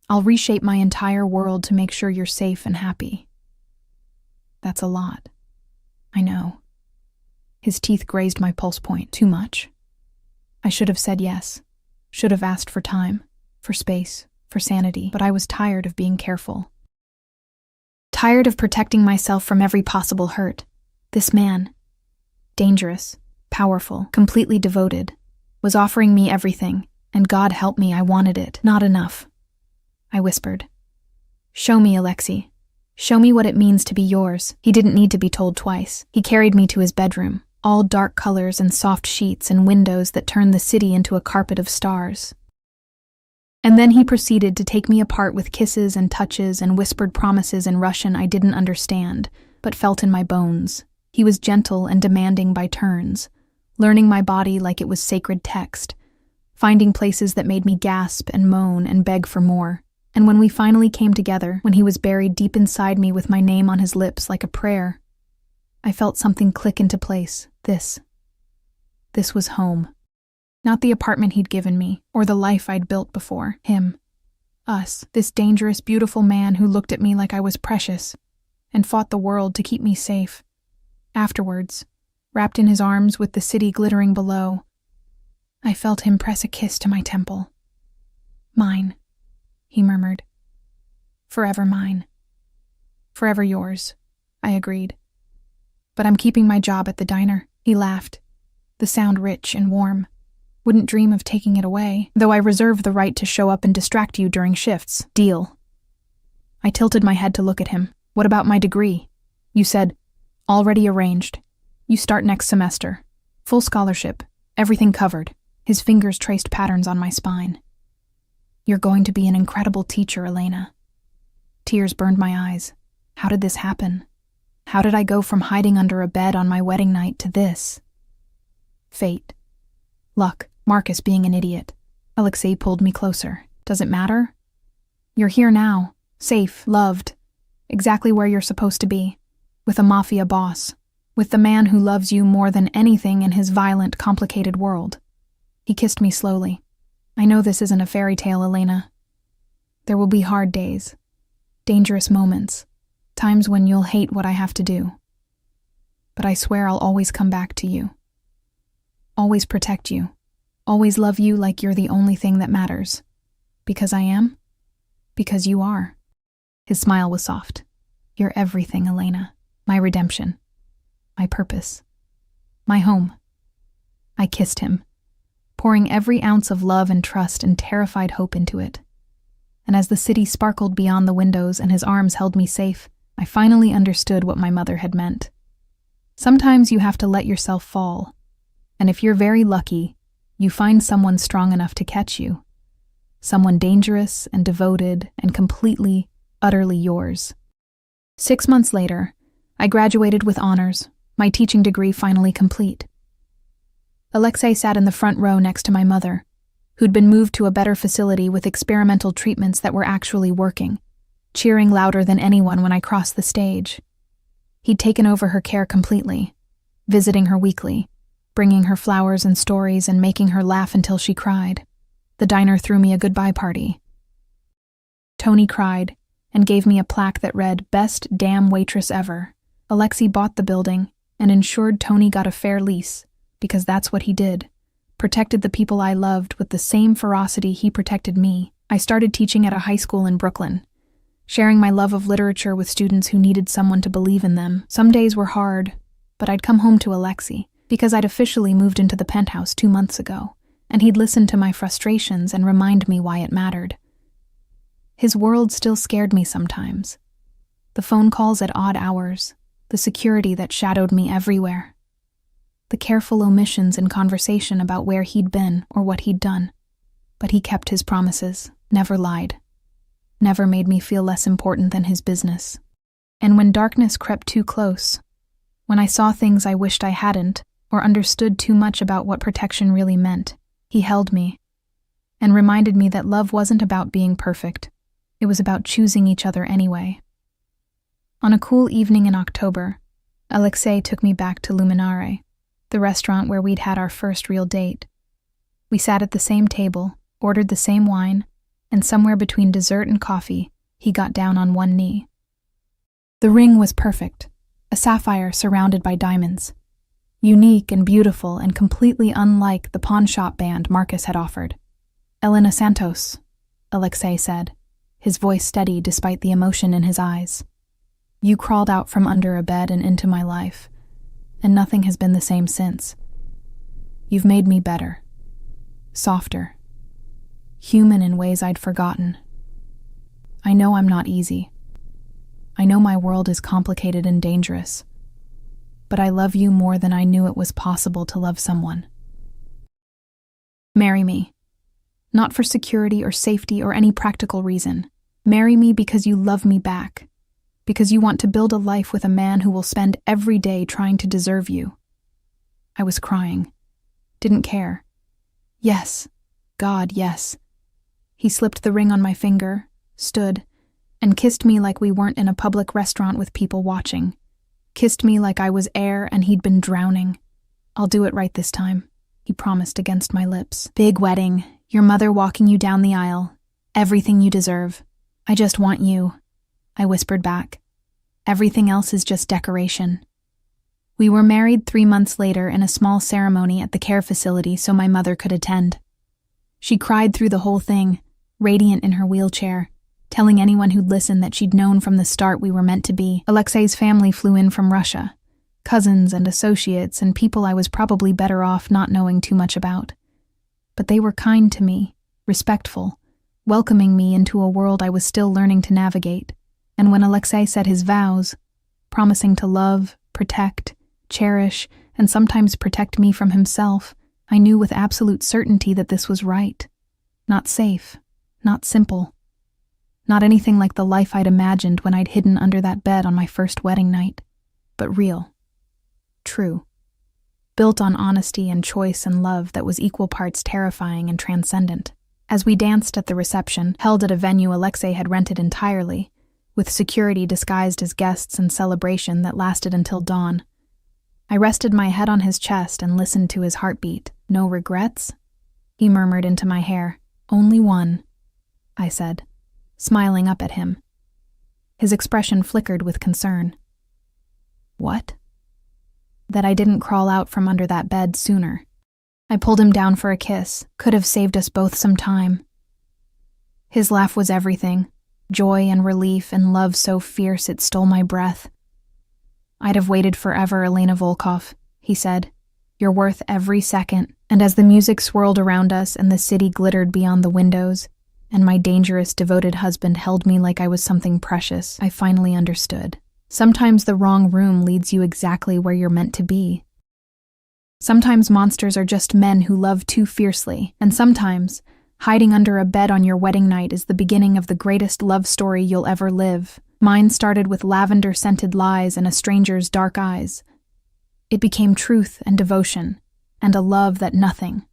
I'll reshape my entire world to make sure you're safe and happy. That's a lot. I know. His teeth grazed my pulse point. Too much. I should have said yes. Should have asked for time, for space, for sanity, but I was tired of being careful. Tired of protecting myself from every possible hurt. This man, dangerous, powerful, completely devoted, was offering me everything, and God help me, I wanted it. Not enough. I whispered. Show me, Alexei. Show me what it means to be yours. He didn't need to be told twice. He carried me to his bedroom, all dark colors and soft sheets and windows that turned the city into a carpet of stars. And then he proceeded to take me apart with kisses and touches and whispered promises in Russian I didn't understand, but felt in my bones. He was gentle and demanding by turns, learning my body like it was sacred text, finding places that made me gasp and moan and beg for more. And when we finally came together, when he was buried deep inside me with my name on his lips like a prayer, I felt something click into place. This was home. Not the apartment he'd given me, or the life I'd built before. Him. Us. This dangerous, beautiful man who looked at me like I was precious, and fought the world to keep me safe. Afterwards, wrapped in his arms with the city glittering below, I felt him press a kiss to my temple. Mine, he murmured. Forever mine. Forever yours, I agreed. But I'm keeping my job at the diner, he laughed, the sound rich and warm. Wouldn't dream of taking it away, though I reserve the right to show up and distract you during shifts. Deal. I tilted my head to look at him. What about my degree? You said, already arranged. You start next semester. Full scholarship. Everything covered. His fingers traced patterns on my spine. You're going to be an incredible teacher, Elena. Tears burned my eyes. How did this happen? How did I go from hiding under a bed on my wedding night to this? Fate. Luck. Marcus being an idiot. Alexei pulled me closer. Does it matter? You're here now, safe, loved, exactly where you're supposed to be, with a Mafia boss, with the man who loves you more than anything in his violent, complicated world. He kissed me slowly. I know this isn't a fairy tale, Elena. There will be hard days, dangerous moments, times when you'll hate what I have to do. But I swear I'll always come back to you. Always protect you. Always love you like you're the only thing that matters. Because I am? Because you are. His smile was soft. You're everything, Elena. My redemption. My purpose. My home. I kissed him, pouring every ounce of love and trust and terrified hope into it. And as the city sparkled beyond the windows and his arms held me safe, I finally understood what my mother had meant. Sometimes you have to let yourself fall. And if you're very lucky, you find someone strong enough to catch you. Someone dangerous and devoted and completely, utterly yours. 6 months later, I graduated with honors, my teaching degree finally complete. Alexei sat in the front row next to my mother, who'd been moved to a better facility with experimental treatments that were actually working, cheering louder than anyone when I crossed the stage. He'd taken over her care completely, visiting her weekly, bringing her flowers and stories and making her laugh until she cried. The diner threw me a goodbye party. Tony cried and gave me a plaque that read, "Best damn waitress ever." Alexei bought the building and ensured Tony got a fair lease, because that's what he did. Protected the people I loved with the same ferocity he protected me. I started teaching at a high school in Brooklyn, sharing my love of literature with students who needed someone to believe in them. Some days were hard, but I'd come home to Alexei, because I'd officially moved into the penthouse 2 months ago, and he'd listen to my frustrations and remind me why it mattered. His world still scared me sometimes. The phone calls at odd hours, the security that shadowed me everywhere, the careful omissions in conversation about where he'd been or what he'd done. But he kept his promises, never lied. never made me feel less important than his business. And when darkness crept too close, when I saw things I wished I hadn't, or understood too much about what protection really meant, he held me and reminded me that love wasn't about being perfect. It was about choosing each other anyway. On a cool evening in October, Alexei took me back to Luminare, the restaurant where we'd had our first real date. We sat at the same table, ordered the same wine, and somewhere between dessert and coffee, he got down on one knee. The ring was perfect, a sapphire surrounded by diamonds, unique and beautiful and completely unlike the pawnshop band Marcus had offered. "Elena Santos," Alexei said, his voice steady despite the emotion in his eyes. "You crawled out from under a bed and into my life, and nothing has been the same since. You've made me better, softer, human in ways I'd forgotten. I know I'm not easy. I know my world is complicated and dangerous, but I love you more than I knew it was possible to love someone. Marry me. Not for security or safety or any practical reason. Marry me because you love me back, because you want to build a life with a man who will spend every day trying to deserve you." I was crying. Didn't care. Yes. God, yes. He slipped the ring on my finger, stood, and kissed me like we weren't in a public restaurant with people watching. Kissed me like I was air and he'd been drowning. "I'll do it right this time," he promised against my lips. "Big wedding, your mother walking you down the aisle, everything you deserve. I just want you," I whispered back. "Everything else is just decoration." We were married 3 months later in a small ceremony at the care facility so my mother could attend. She cried through the whole thing, radiant in her wheelchair, telling anyone who'd listen that she'd known from the start we were meant to be. Alexei's family flew in from Russia, cousins and associates and people I was probably better off not knowing too much about. But they were kind to me, respectful, welcoming me into a world I was still learning to navigate. And when Alexei said his vows, promising to love, protect, cherish, and sometimes protect me from himself, I knew with absolute certainty that this was right. Not safe, not simple, not anything like the life I'd imagined when I'd hidden under that bed on my first wedding night, but real, true, built on honesty and choice and love that was equal parts terrifying and transcendent. As we danced at the reception, held at a venue Alexei had rented entirely, with security disguised as guests and celebration that lasted until dawn, I rested my head on his chest and listened to his heartbeat. "No regrets?" he murmured into my hair. "Only one," I said, smiling up at him. His expression flickered with concern. "What?" "That I didn't crawl out from under that bed sooner." I pulled him down for a kiss. Could have saved us both some time. His laugh was everything, joy and relief and love so fierce it stole my breath. "I'd have waited forever, Elena Volkov," he said. "You're worth every second." And as the music swirled around us and the city glittered beyond the windows, and my dangerous, devoted husband held me like I was something precious, I finally understood. Sometimes the wrong room leads you exactly where you're meant to be. Sometimes monsters are just men who love too fiercely, and sometimes hiding under a bed on your wedding night is the beginning of the greatest love story you'll ever live. Mine started with lavender-scented lies and a stranger's dark eyes. It became truth and devotion, and a love that nothing,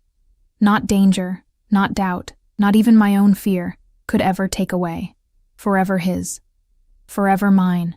not danger, not doubt, not even my own fear, could ever take away. Forever his. Forever mine.